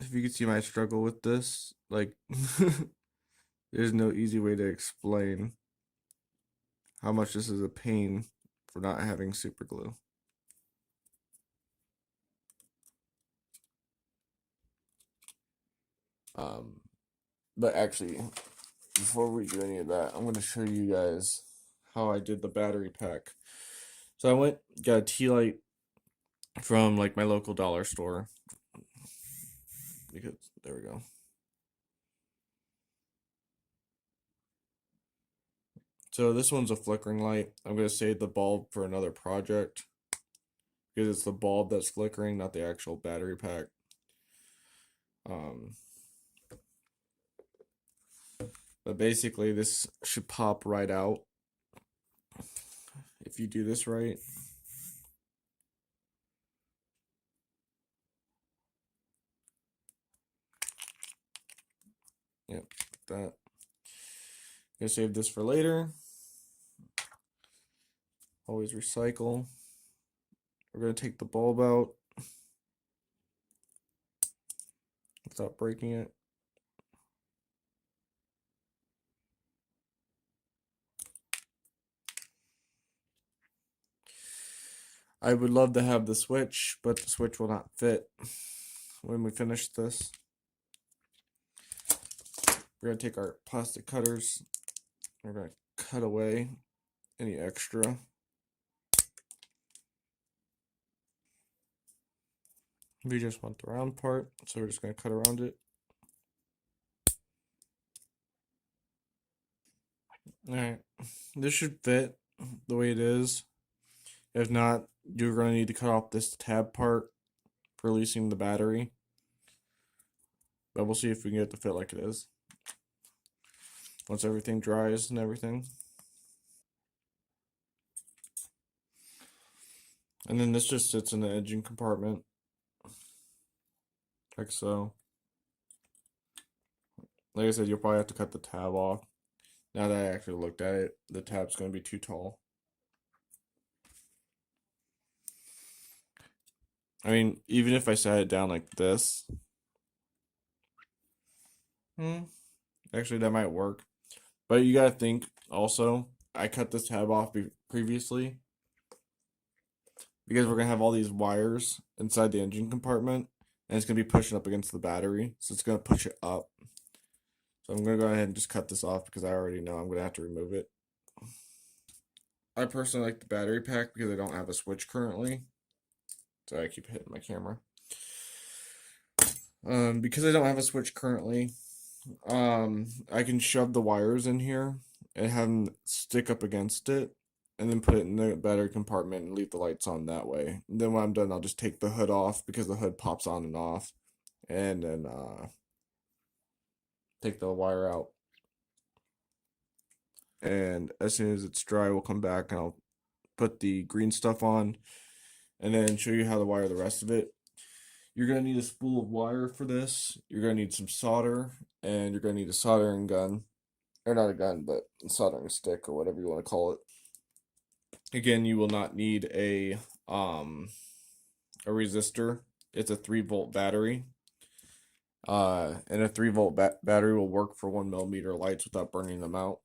If you could see my struggle with this, like, there's no easy way to explain how much this is a pain for not having super glue. But actually, before we do any of that, I'm going to show you guys how I did the battery pack. So I went, got a tea light from like my local dollar store. Because, there we go. So this one's a flickering light. I'm going to save the bulb for another project, because it's the bulb that's flickering, not the actual battery pack. But basically this should pop right out if you do this right. Yep, that. Gonna save this for later. Always recycle. We're gonna take the bulb out without breaking it. I would love to have the switch, but the switch will not fit when we finish this. We're going to take our plastic cutters. We're going to cut away any extra. We just want the round part, so we're just going to cut around it. Alright, this should fit the way it is. If not, you're going to need to cut off this tab part for releasing the battery. But we'll see if we can get it to fit like it is once everything dries and everything. And then this just sits in the engine compartment, like so. Like I said, you'll probably have to cut the tab off. Now that I actually looked at it, the tab's going to be too tall. I mean, even if I sat it down like this, actually that might work. But you gotta think also, I cut this tab off previously because we're gonna have all these wires inside the engine compartment, and it's gonna be pushing up against the battery, so it's gonna push it up. So I'm gonna go ahead and just cut this off because I already know I'm gonna have to remove it. I personally like the battery pack because I don't have a switch currently. So I keep hitting my camera. Because I don't have a switch currently, I can shove the wires in here and have them stick up against it, and then put it in the battery compartment and leave the lights on that way. And then when I'm done, I'll just take the hood off because the hood pops on and off, and then take the wire out. And as soon as it's dry, we'll come back and I'll put the green stuff on, and then show you how to wire the rest of it. You're gonna need a spool of wire for this. You're gonna need some solder, and you're gonna need a soldering gun, or not a gun, but a soldering stick or whatever you want to call it. Again, you will not need a resistor. It's a 3-volt battery. And a 3-volt battery will work for 1mm lights without burning them out.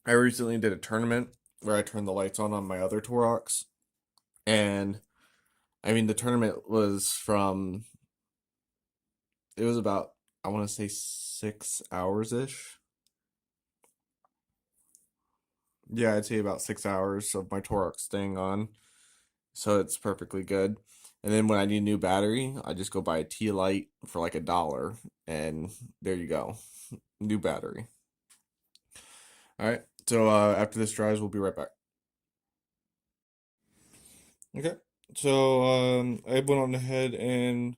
I recently did a tournament where I turned the lights on my other Taurox, and I mean the tournament was from, it was about, I want to say 6 hours ish. Yeah, I'd say about 6 hours of my Taurox staying on, so it's perfectly good. And then when I need a new battery, I just go buy a tea light for like $1, and there you go, new battery. All right, so after this dries, we'll be right back. Okay, so I went on ahead and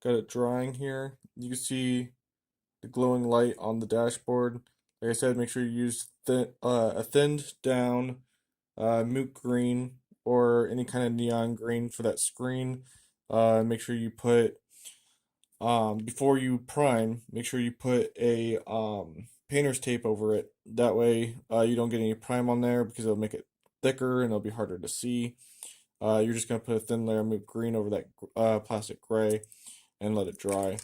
got it drying here. You can see the glowing light on the dashboard. Like I said, make sure you use a thinned down moot green or any kind of neon green for that screen. Make sure you put before you prime, make sure you put a painter's tape over it. That way you don't get any prime on there because it'll make it thicker and it'll be harder to see. You're just gonna put a thin layer of moot green over that plastic gray and let it dry.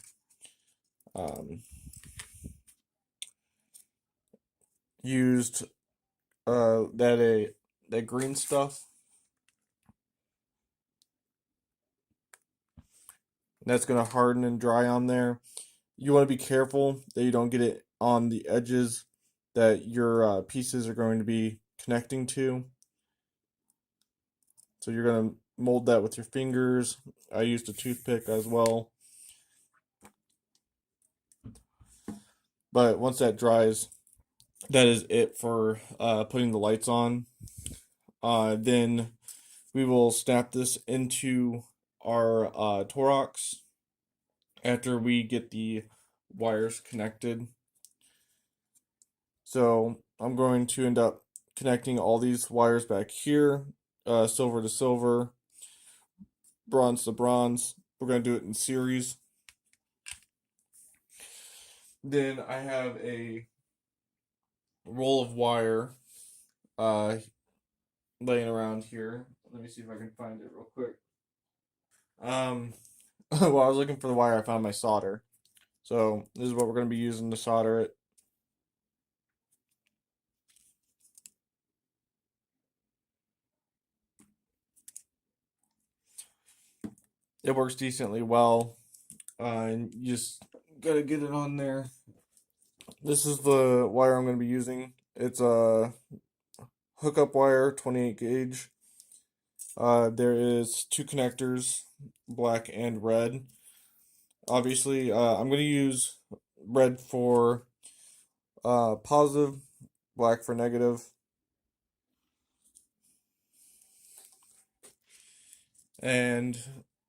Used that green stuff. That's gonna harden and dry on there. You want to be careful that you don't get it on the edges that your pieces are going to be connecting to. So you're gonna mold that with your fingers. I used a toothpick as well. But once that dries, that is it for putting the lights on. Then we will snap this into our Taurox after we get the wires connected. So I'm going to end up connecting all these wires back here, silver to silver, bronze to bronze. We're going to do it in series. Then I have a roll of wire laying around here. Let me see if I can find it real quick. While I was looking for the wire, I found my solder. So this is what we're going to be using to solder it. It works decently well. And you just gotta get it on there. This is the wire I'm going to be using. It's a hookup wire, 28 gauge. There is two connectors, black and red. Obviously, I'm going to use red for positive, black for negative. And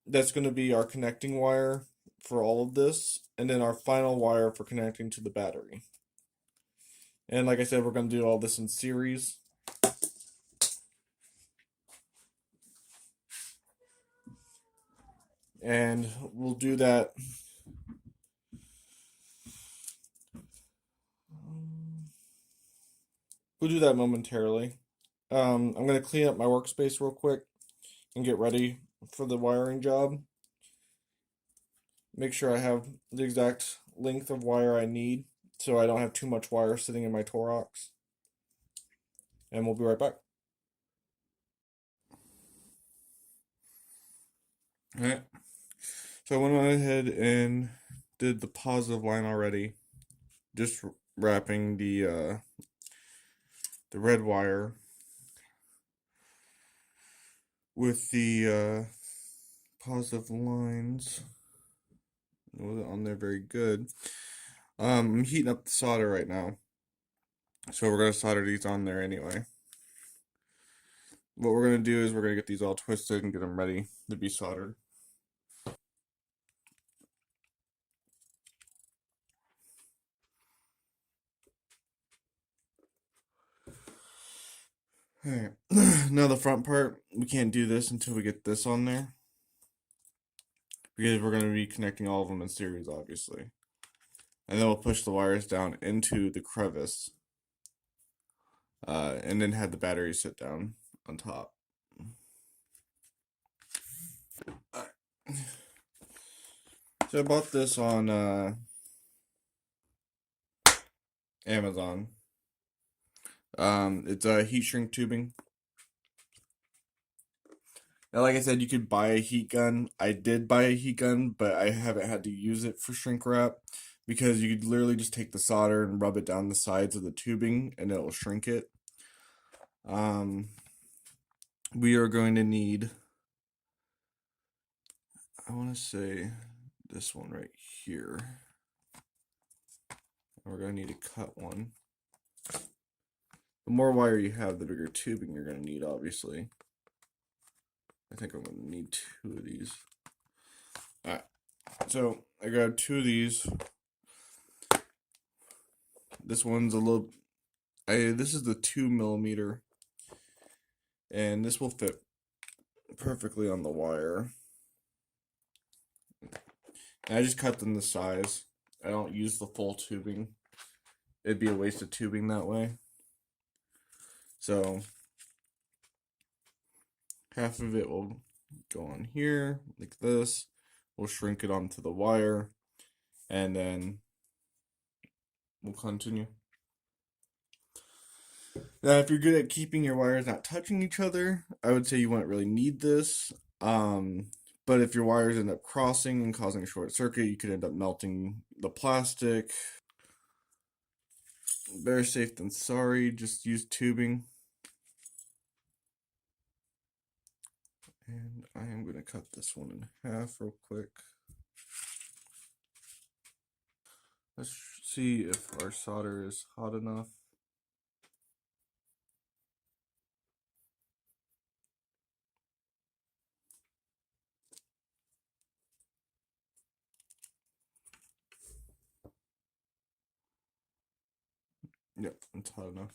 that's going to be our connecting wire for all of this, and then our final wire for connecting to the battery. And like I said, we're going to do all this in series. And we'll do that. We'll do that momentarily. I'm going to clean up my workspace real quick and get ready for the wiring job. Make sure I have the exact length of wire I need so I don't have too much wire sitting in my Taurox. And we'll be right back. Alright, so I went ahead and did the positive line already. Just wrapping the red wire with the positive lines. It wasn't on there very good. I'm heating up the solder right now, so we're gonna solder these on there anyway. What we're gonna do is we're gonna get these all twisted and get them ready to be soldered. Alright, now the front part, we can't do this until we get this on there, because we're gonna be connecting all of them in series, obviously. And then we'll push the wires down into the crevice, and then have the battery sit down on top. So I bought this on Amazon. It's a heat shrink tubing. Now, like I said, you could buy a heat gun. I did buy a heat gun, but I haven't had to use it for shrink wrap because you could literally just take the solder and rub it down the sides of the tubing and it will shrink it. We are going to need, I want to say this one right here. We're going to need to cut one. The more wire you have, the bigger tubing you're going to need, obviously. I think I'm going to need two of these. Alright, so I grabbed two of these. This one's a little, this is the 2mm, and this will fit perfectly on the wire. And I just cut them the size. I don't use the full tubing. It'd be a waste of tubing that way. So half of it will go on here like this. We'll shrink it onto the wire, and then we'll continue. Now, if you're good at keeping your wires not touching each other, I would say you wouldn't really need this. But if your wires end up crossing and causing a short circuit, you could end up melting the plastic. Better safe than sorry, just use tubing. And I am going to cut this one in half real quick. Let's see if our solder is hot enough. Yep, it's hot enough.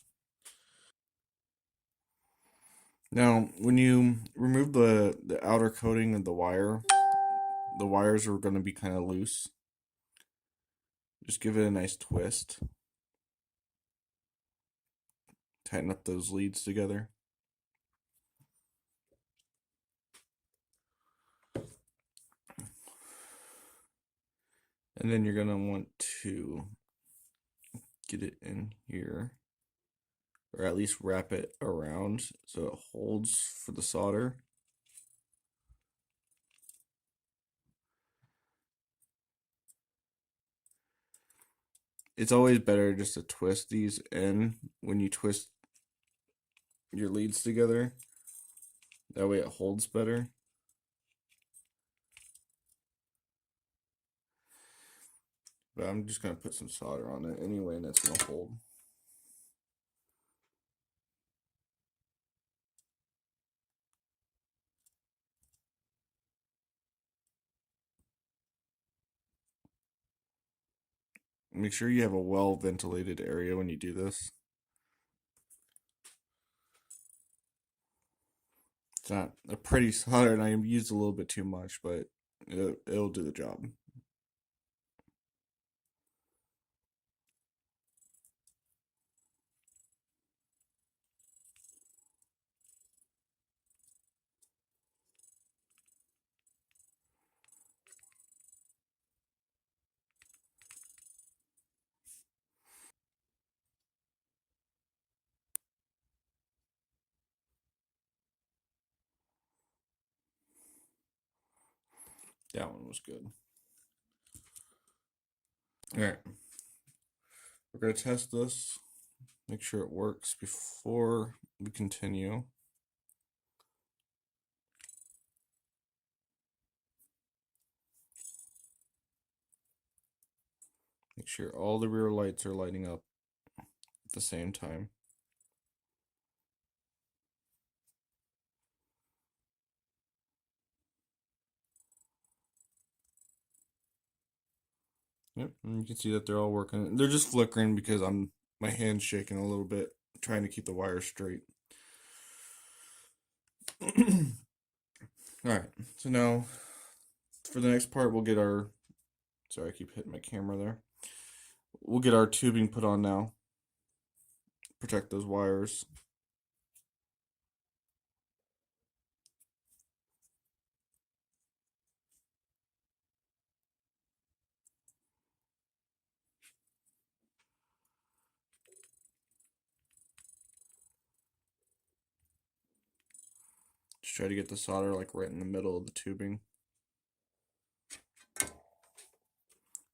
Now, when you remove the outer coating of the wires are going to be kind of loose. Just give it a nice twist. Tighten up those leads together. And then you're going to want to get it in here, or at least wrap it around so it holds for the solder. it's always better just to twist these in when you twist your leads together. That way it holds better. But I'm just going to put some solder on it anyway, and that's going to hold. Make sure you have a well ventilated area when you do this. It's not a pretty solder, and I used a little bit too much, but it'll do the job. That one was good. All right, we're going to test this, make sure it works before we continue. Make sure all the rear lights are lighting up at the same time. Yep, and you can see that they're all working. They're just flickering because my hand's shaking a little bit, trying to keep the wires straight. Alright, so now for the next part we'll get our, sorry I keep hitting my camera there. We'll get our tubing put on now. Protect those wires. Just try to get the solder like right in the middle of the tubing.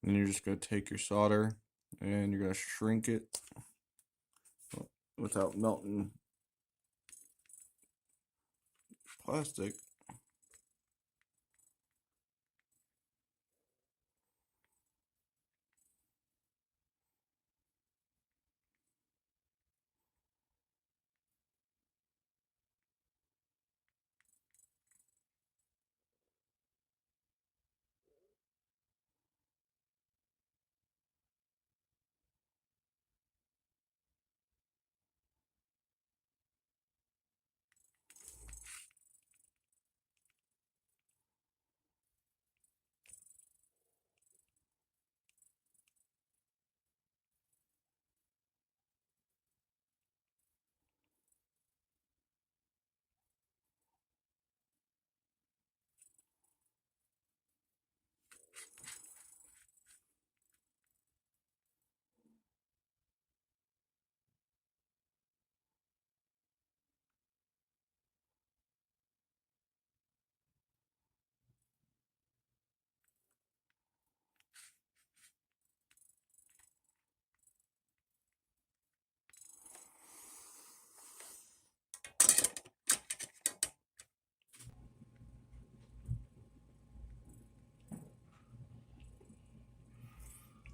And you're just going to take your solder and you're going to shrink it without melting plastic.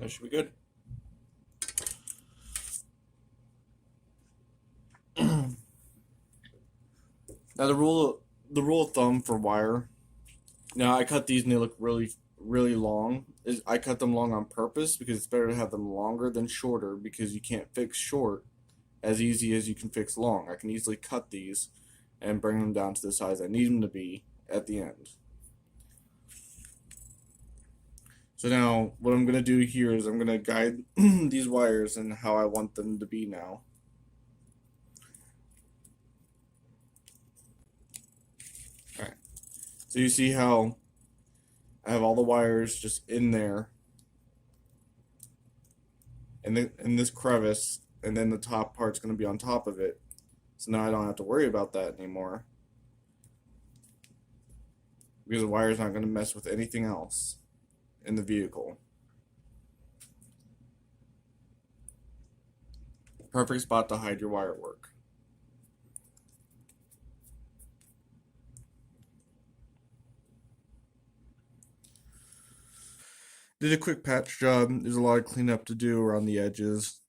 That should be good. Now the rule of thumb for wire. Now I cut these and they look really long. I cut them long on purpose because it's better to have them longer than shorter because you can't fix short as easy as you can fix long. I can easily cut these and bring them down to the size I need them to be at the end. So now what I'm going to do here is I'm going to guide these wires and how I want them to be now. Alright, so you see how I have all the wires just in there and in this crevice, and then the top part's going to be on top of it. So now I don't have to worry about that anymore because the wire's not going to mess with anything else in the vehicle. Perfect spot to hide your wire work. Did a quick patch job. There's a lot of cleanup to do around the edges.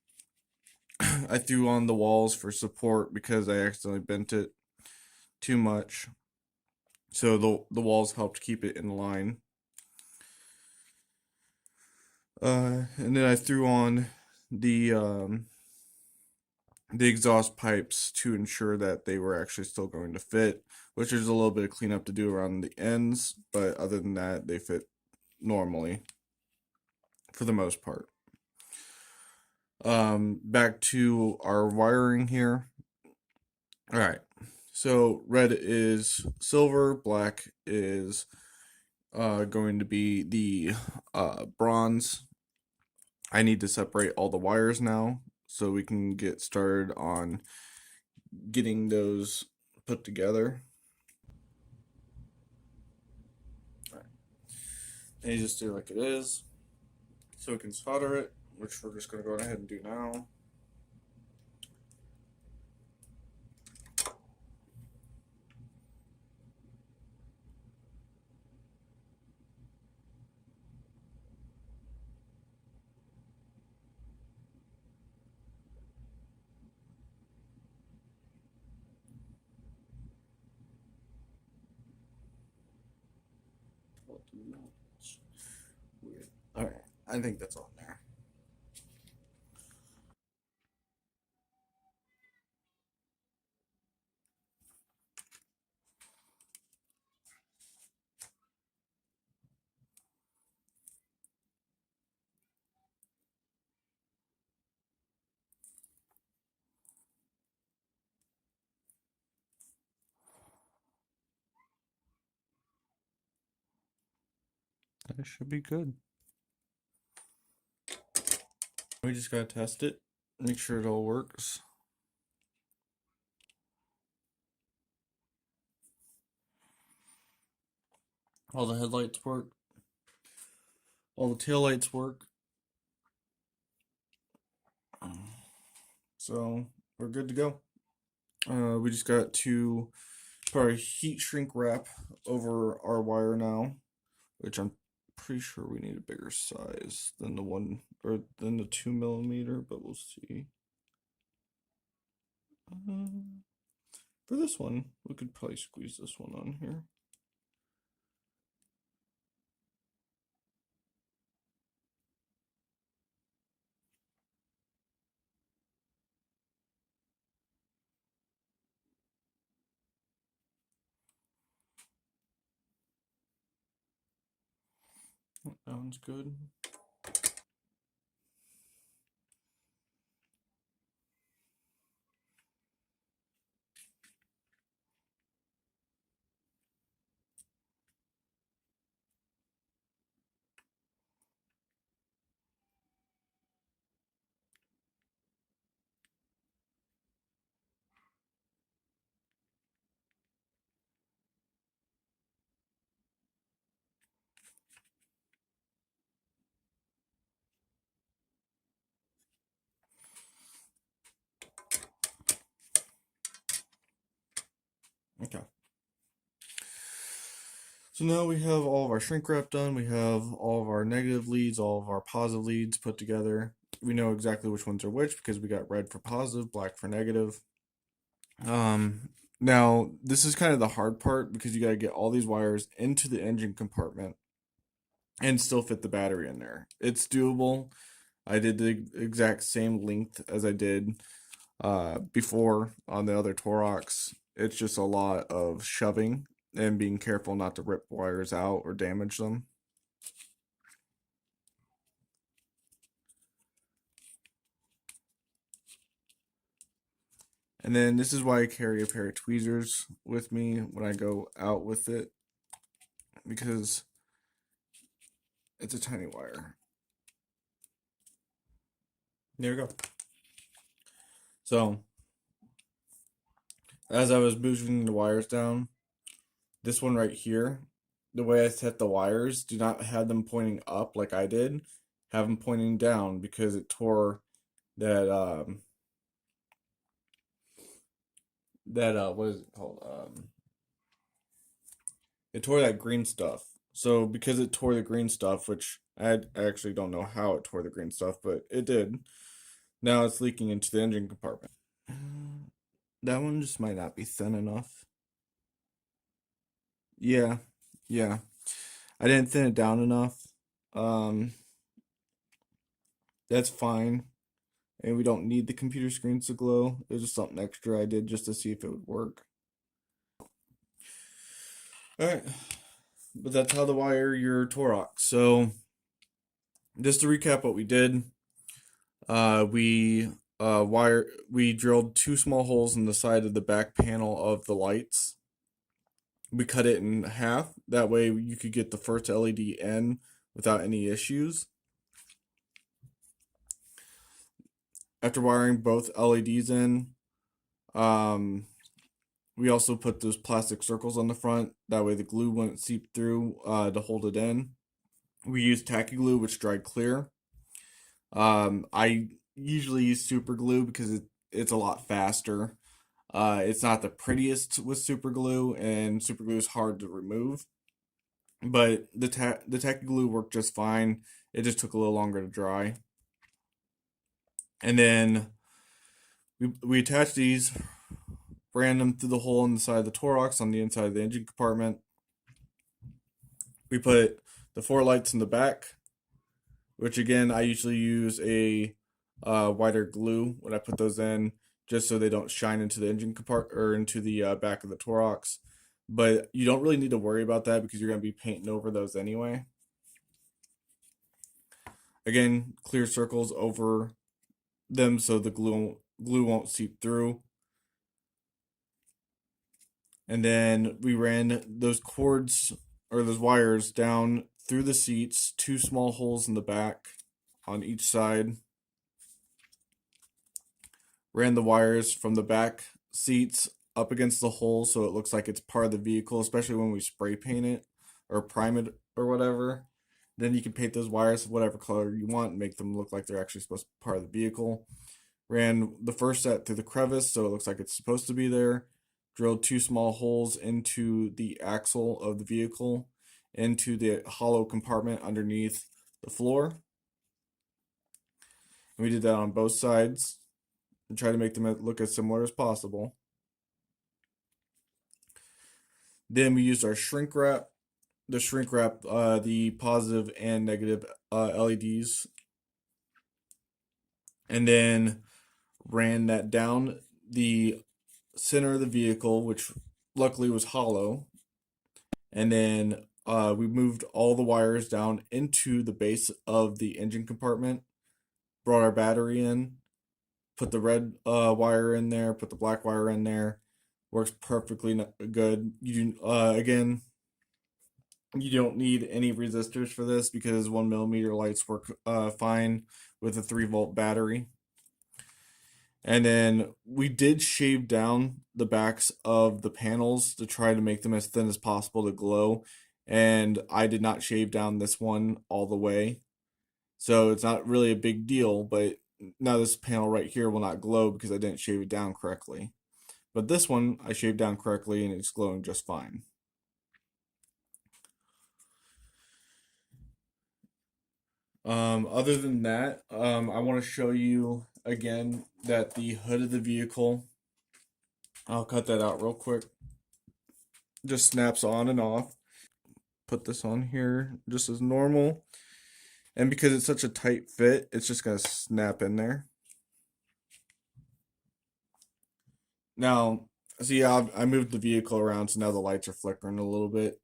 I threw on the walls for support because I accidentally bent it too much. So the walls helped keep it in line. And then I threw on the um, the exhaust pipes to ensure that they were actually still going to fit, which there's a little bit of cleanup to do around the ends, but other than that, they fit normally for the most part. Back to our wiring here. All right. So red is silver, black is going to be the bronze. I need to separate all the wires now so we can get started on getting those put together. All right. And you just do like it is. So we can solder it, which we're just going to go ahead and do now. Weird. All right, I think that's on there. That should be good. We just gotta test it, make sure it all works. All the headlights work. All the tail lights work. So we're good to go. We just got to put our heat shrink wrap over our wire now, which I'm pretty sure we need a bigger size than the one or than the 2 millimeter, but we'll see. Uh, for this one, we could probably squeeze this one on here. That one's good. Okay. So now we have all of our shrink wrap done. We have all of our negative leads, all of our positive leads put together. We know exactly which ones are which because we got red for positive, black for negative. Now this is kind of the hard part because you got to get all these wires into the engine compartment and still fit the battery in there. It's doable. I did the exact same length as I did before on the other Taurox. It's just a lot of shoving and being careful not to rip wires out or damage them. And then this is why I carry a pair of tweezers with me when I go out with it, because it's a tiny wire. There we go. So as I was moving the wires down, this one right here, the way I set the wires, do not have them pointing up like I did. Have them pointing down because it tore that that what is it called? It tore that green stuff. So because it tore the green stuff, which I actually don't know how it tore the green stuff, but it did. Now it's leaking into the engine compartment. That one just might not be thin enough. Yeah, yeah. I didn't thin it down enough. Um, that's fine. And we don't need the computer screens to glow. It was just something extra I did just to see if it would work. Alright, but that's how to wire your Taurox. So, just to recap what we did, we drilled two small holes in the side of the back panel of the lights. We cut it in half. That way you could get the first LED in without any issues. After wiring both LEDs in, um, we also put those plastic circles on the front. That way the glue wouldn't seep through to hold it in. We used tacky glue, which dried clear. I usually use super glue because it's a lot faster. It's not the prettiest with super glue, and super glue is hard to remove. But the tacky glue worked just fine. It just took a little longer to dry. And then we attached these, ran them through the hole in the side of the Taurox on the inside of the engine compartment. We put the four lights in the back, which again I usually use a whiter glue when I put those in, just so they don't shine into the engine compartment or into the back of the Taurox. But you don't really need to worry about that because you're going to be painting over those anyway. Again, clear circles over them so the glue won't seep through. And then we ran those cords or those wires down through the seats, two small holes in the back on each side. Ran the wires from the back seats up against the hole so it looks like it's part of the vehicle, especially when we spray paint it or prime it or whatever. Then you can paint those wires whatever color you want and make them look like they're actually supposed to be part of the vehicle. Ran the first set through the crevice so it looks like it's supposed to be there. Drilled two small holes into the axle of the vehicle, into the hollow compartment underneath the floor. And we did that on both sides and try to make them look as similar as possible. Then we used our shrink wrap, the positive and negative LEDs, and then ran that down the center of the vehicle, which luckily was hollow. And then we moved all the wires down into the base of the engine compartment, brought our battery in, put the red wire in there, put the black wire in there. Works perfectly good. Again, you don't need any resistors for this because 1mm lights work fine with a 3-volt battery. And then we did shave down the backs of the panels to try to make them as thin as possible to glow. And I did not shave down this one all the way. So it's not really a big deal, but now this panel right here will not glow because I didn't shave it down correctly. But this one I shaved down correctly and it's glowing just fine. Other than that, I want to show you again that the hood of the vehicle, I'll cut that out real quick, just snaps on and off. Put this on here just as normal. And because it's such a tight fit, it's just going to snap in there. Now, see, I moved the vehicle around, so now the lights are flickering a little bit.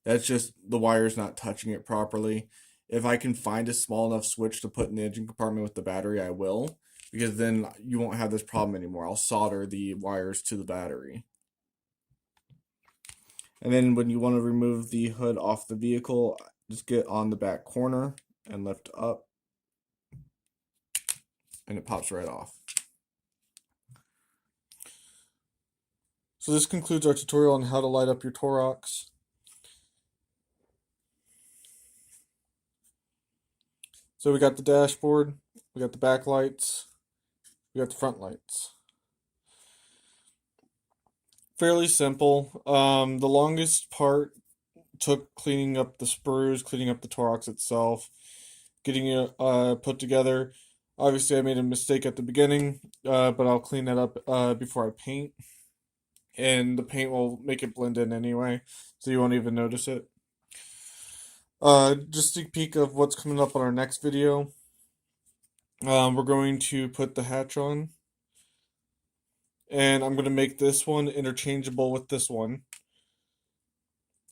That's just the wire's not touching it properly. If I can find a small enough switch to put in the engine compartment with the battery, I will, because then you won't have this problem anymore. I'll solder the wires to the battery. And then when you want to remove the hood off the vehicle, just get on the back corner and lift up, and it pops right off. So this concludes our tutorial on how to light up your Taurox. So we got the dashboard, we got the back lights, we got the front lights. Fairly simple. The longest part took cleaning up the sprues, cleaning up the Taurox itself, getting it put together. Obviously, I made a mistake at the beginning, but I'll clean that up before I paint, and the paint will make it blend in anyway, so you won't even notice it. Just a peek of what's coming up on our next video. We're going to put the hatch on, and I'm going to make this one interchangeable with this one.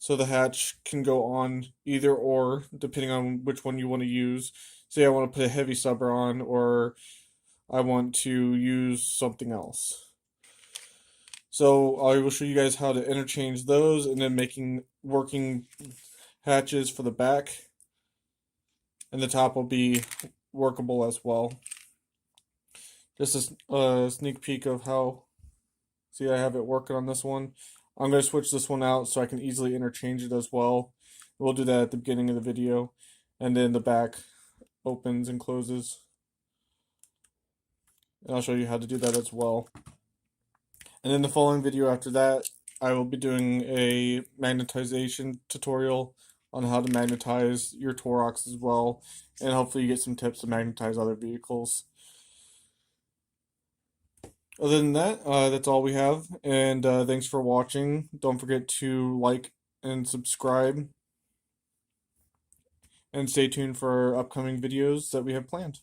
So the hatch can go on either or, depending on which one you want to use. Say I want to put a heavy subber on, or I want to use something else. So I will show you guys how to interchange those, and then making working hatches for the back, and the top will be workable as well. Just a sneak peek of how, see, I have it working on this one. I'm going to switch this one out so I can easily interchange it as well. We'll do that at the beginning of the video, and then the back opens and closes. And I'll show you how to do that as well. And in the following video after that, I will be doing a magnetization tutorial on how to magnetize your Taurox as well, and hopefully you get some tips to magnetize other vehicles. Other than that, that's all we have, and thanks for watching. Don't forget to like and subscribe, and stay tuned for our upcoming videos that we have planned.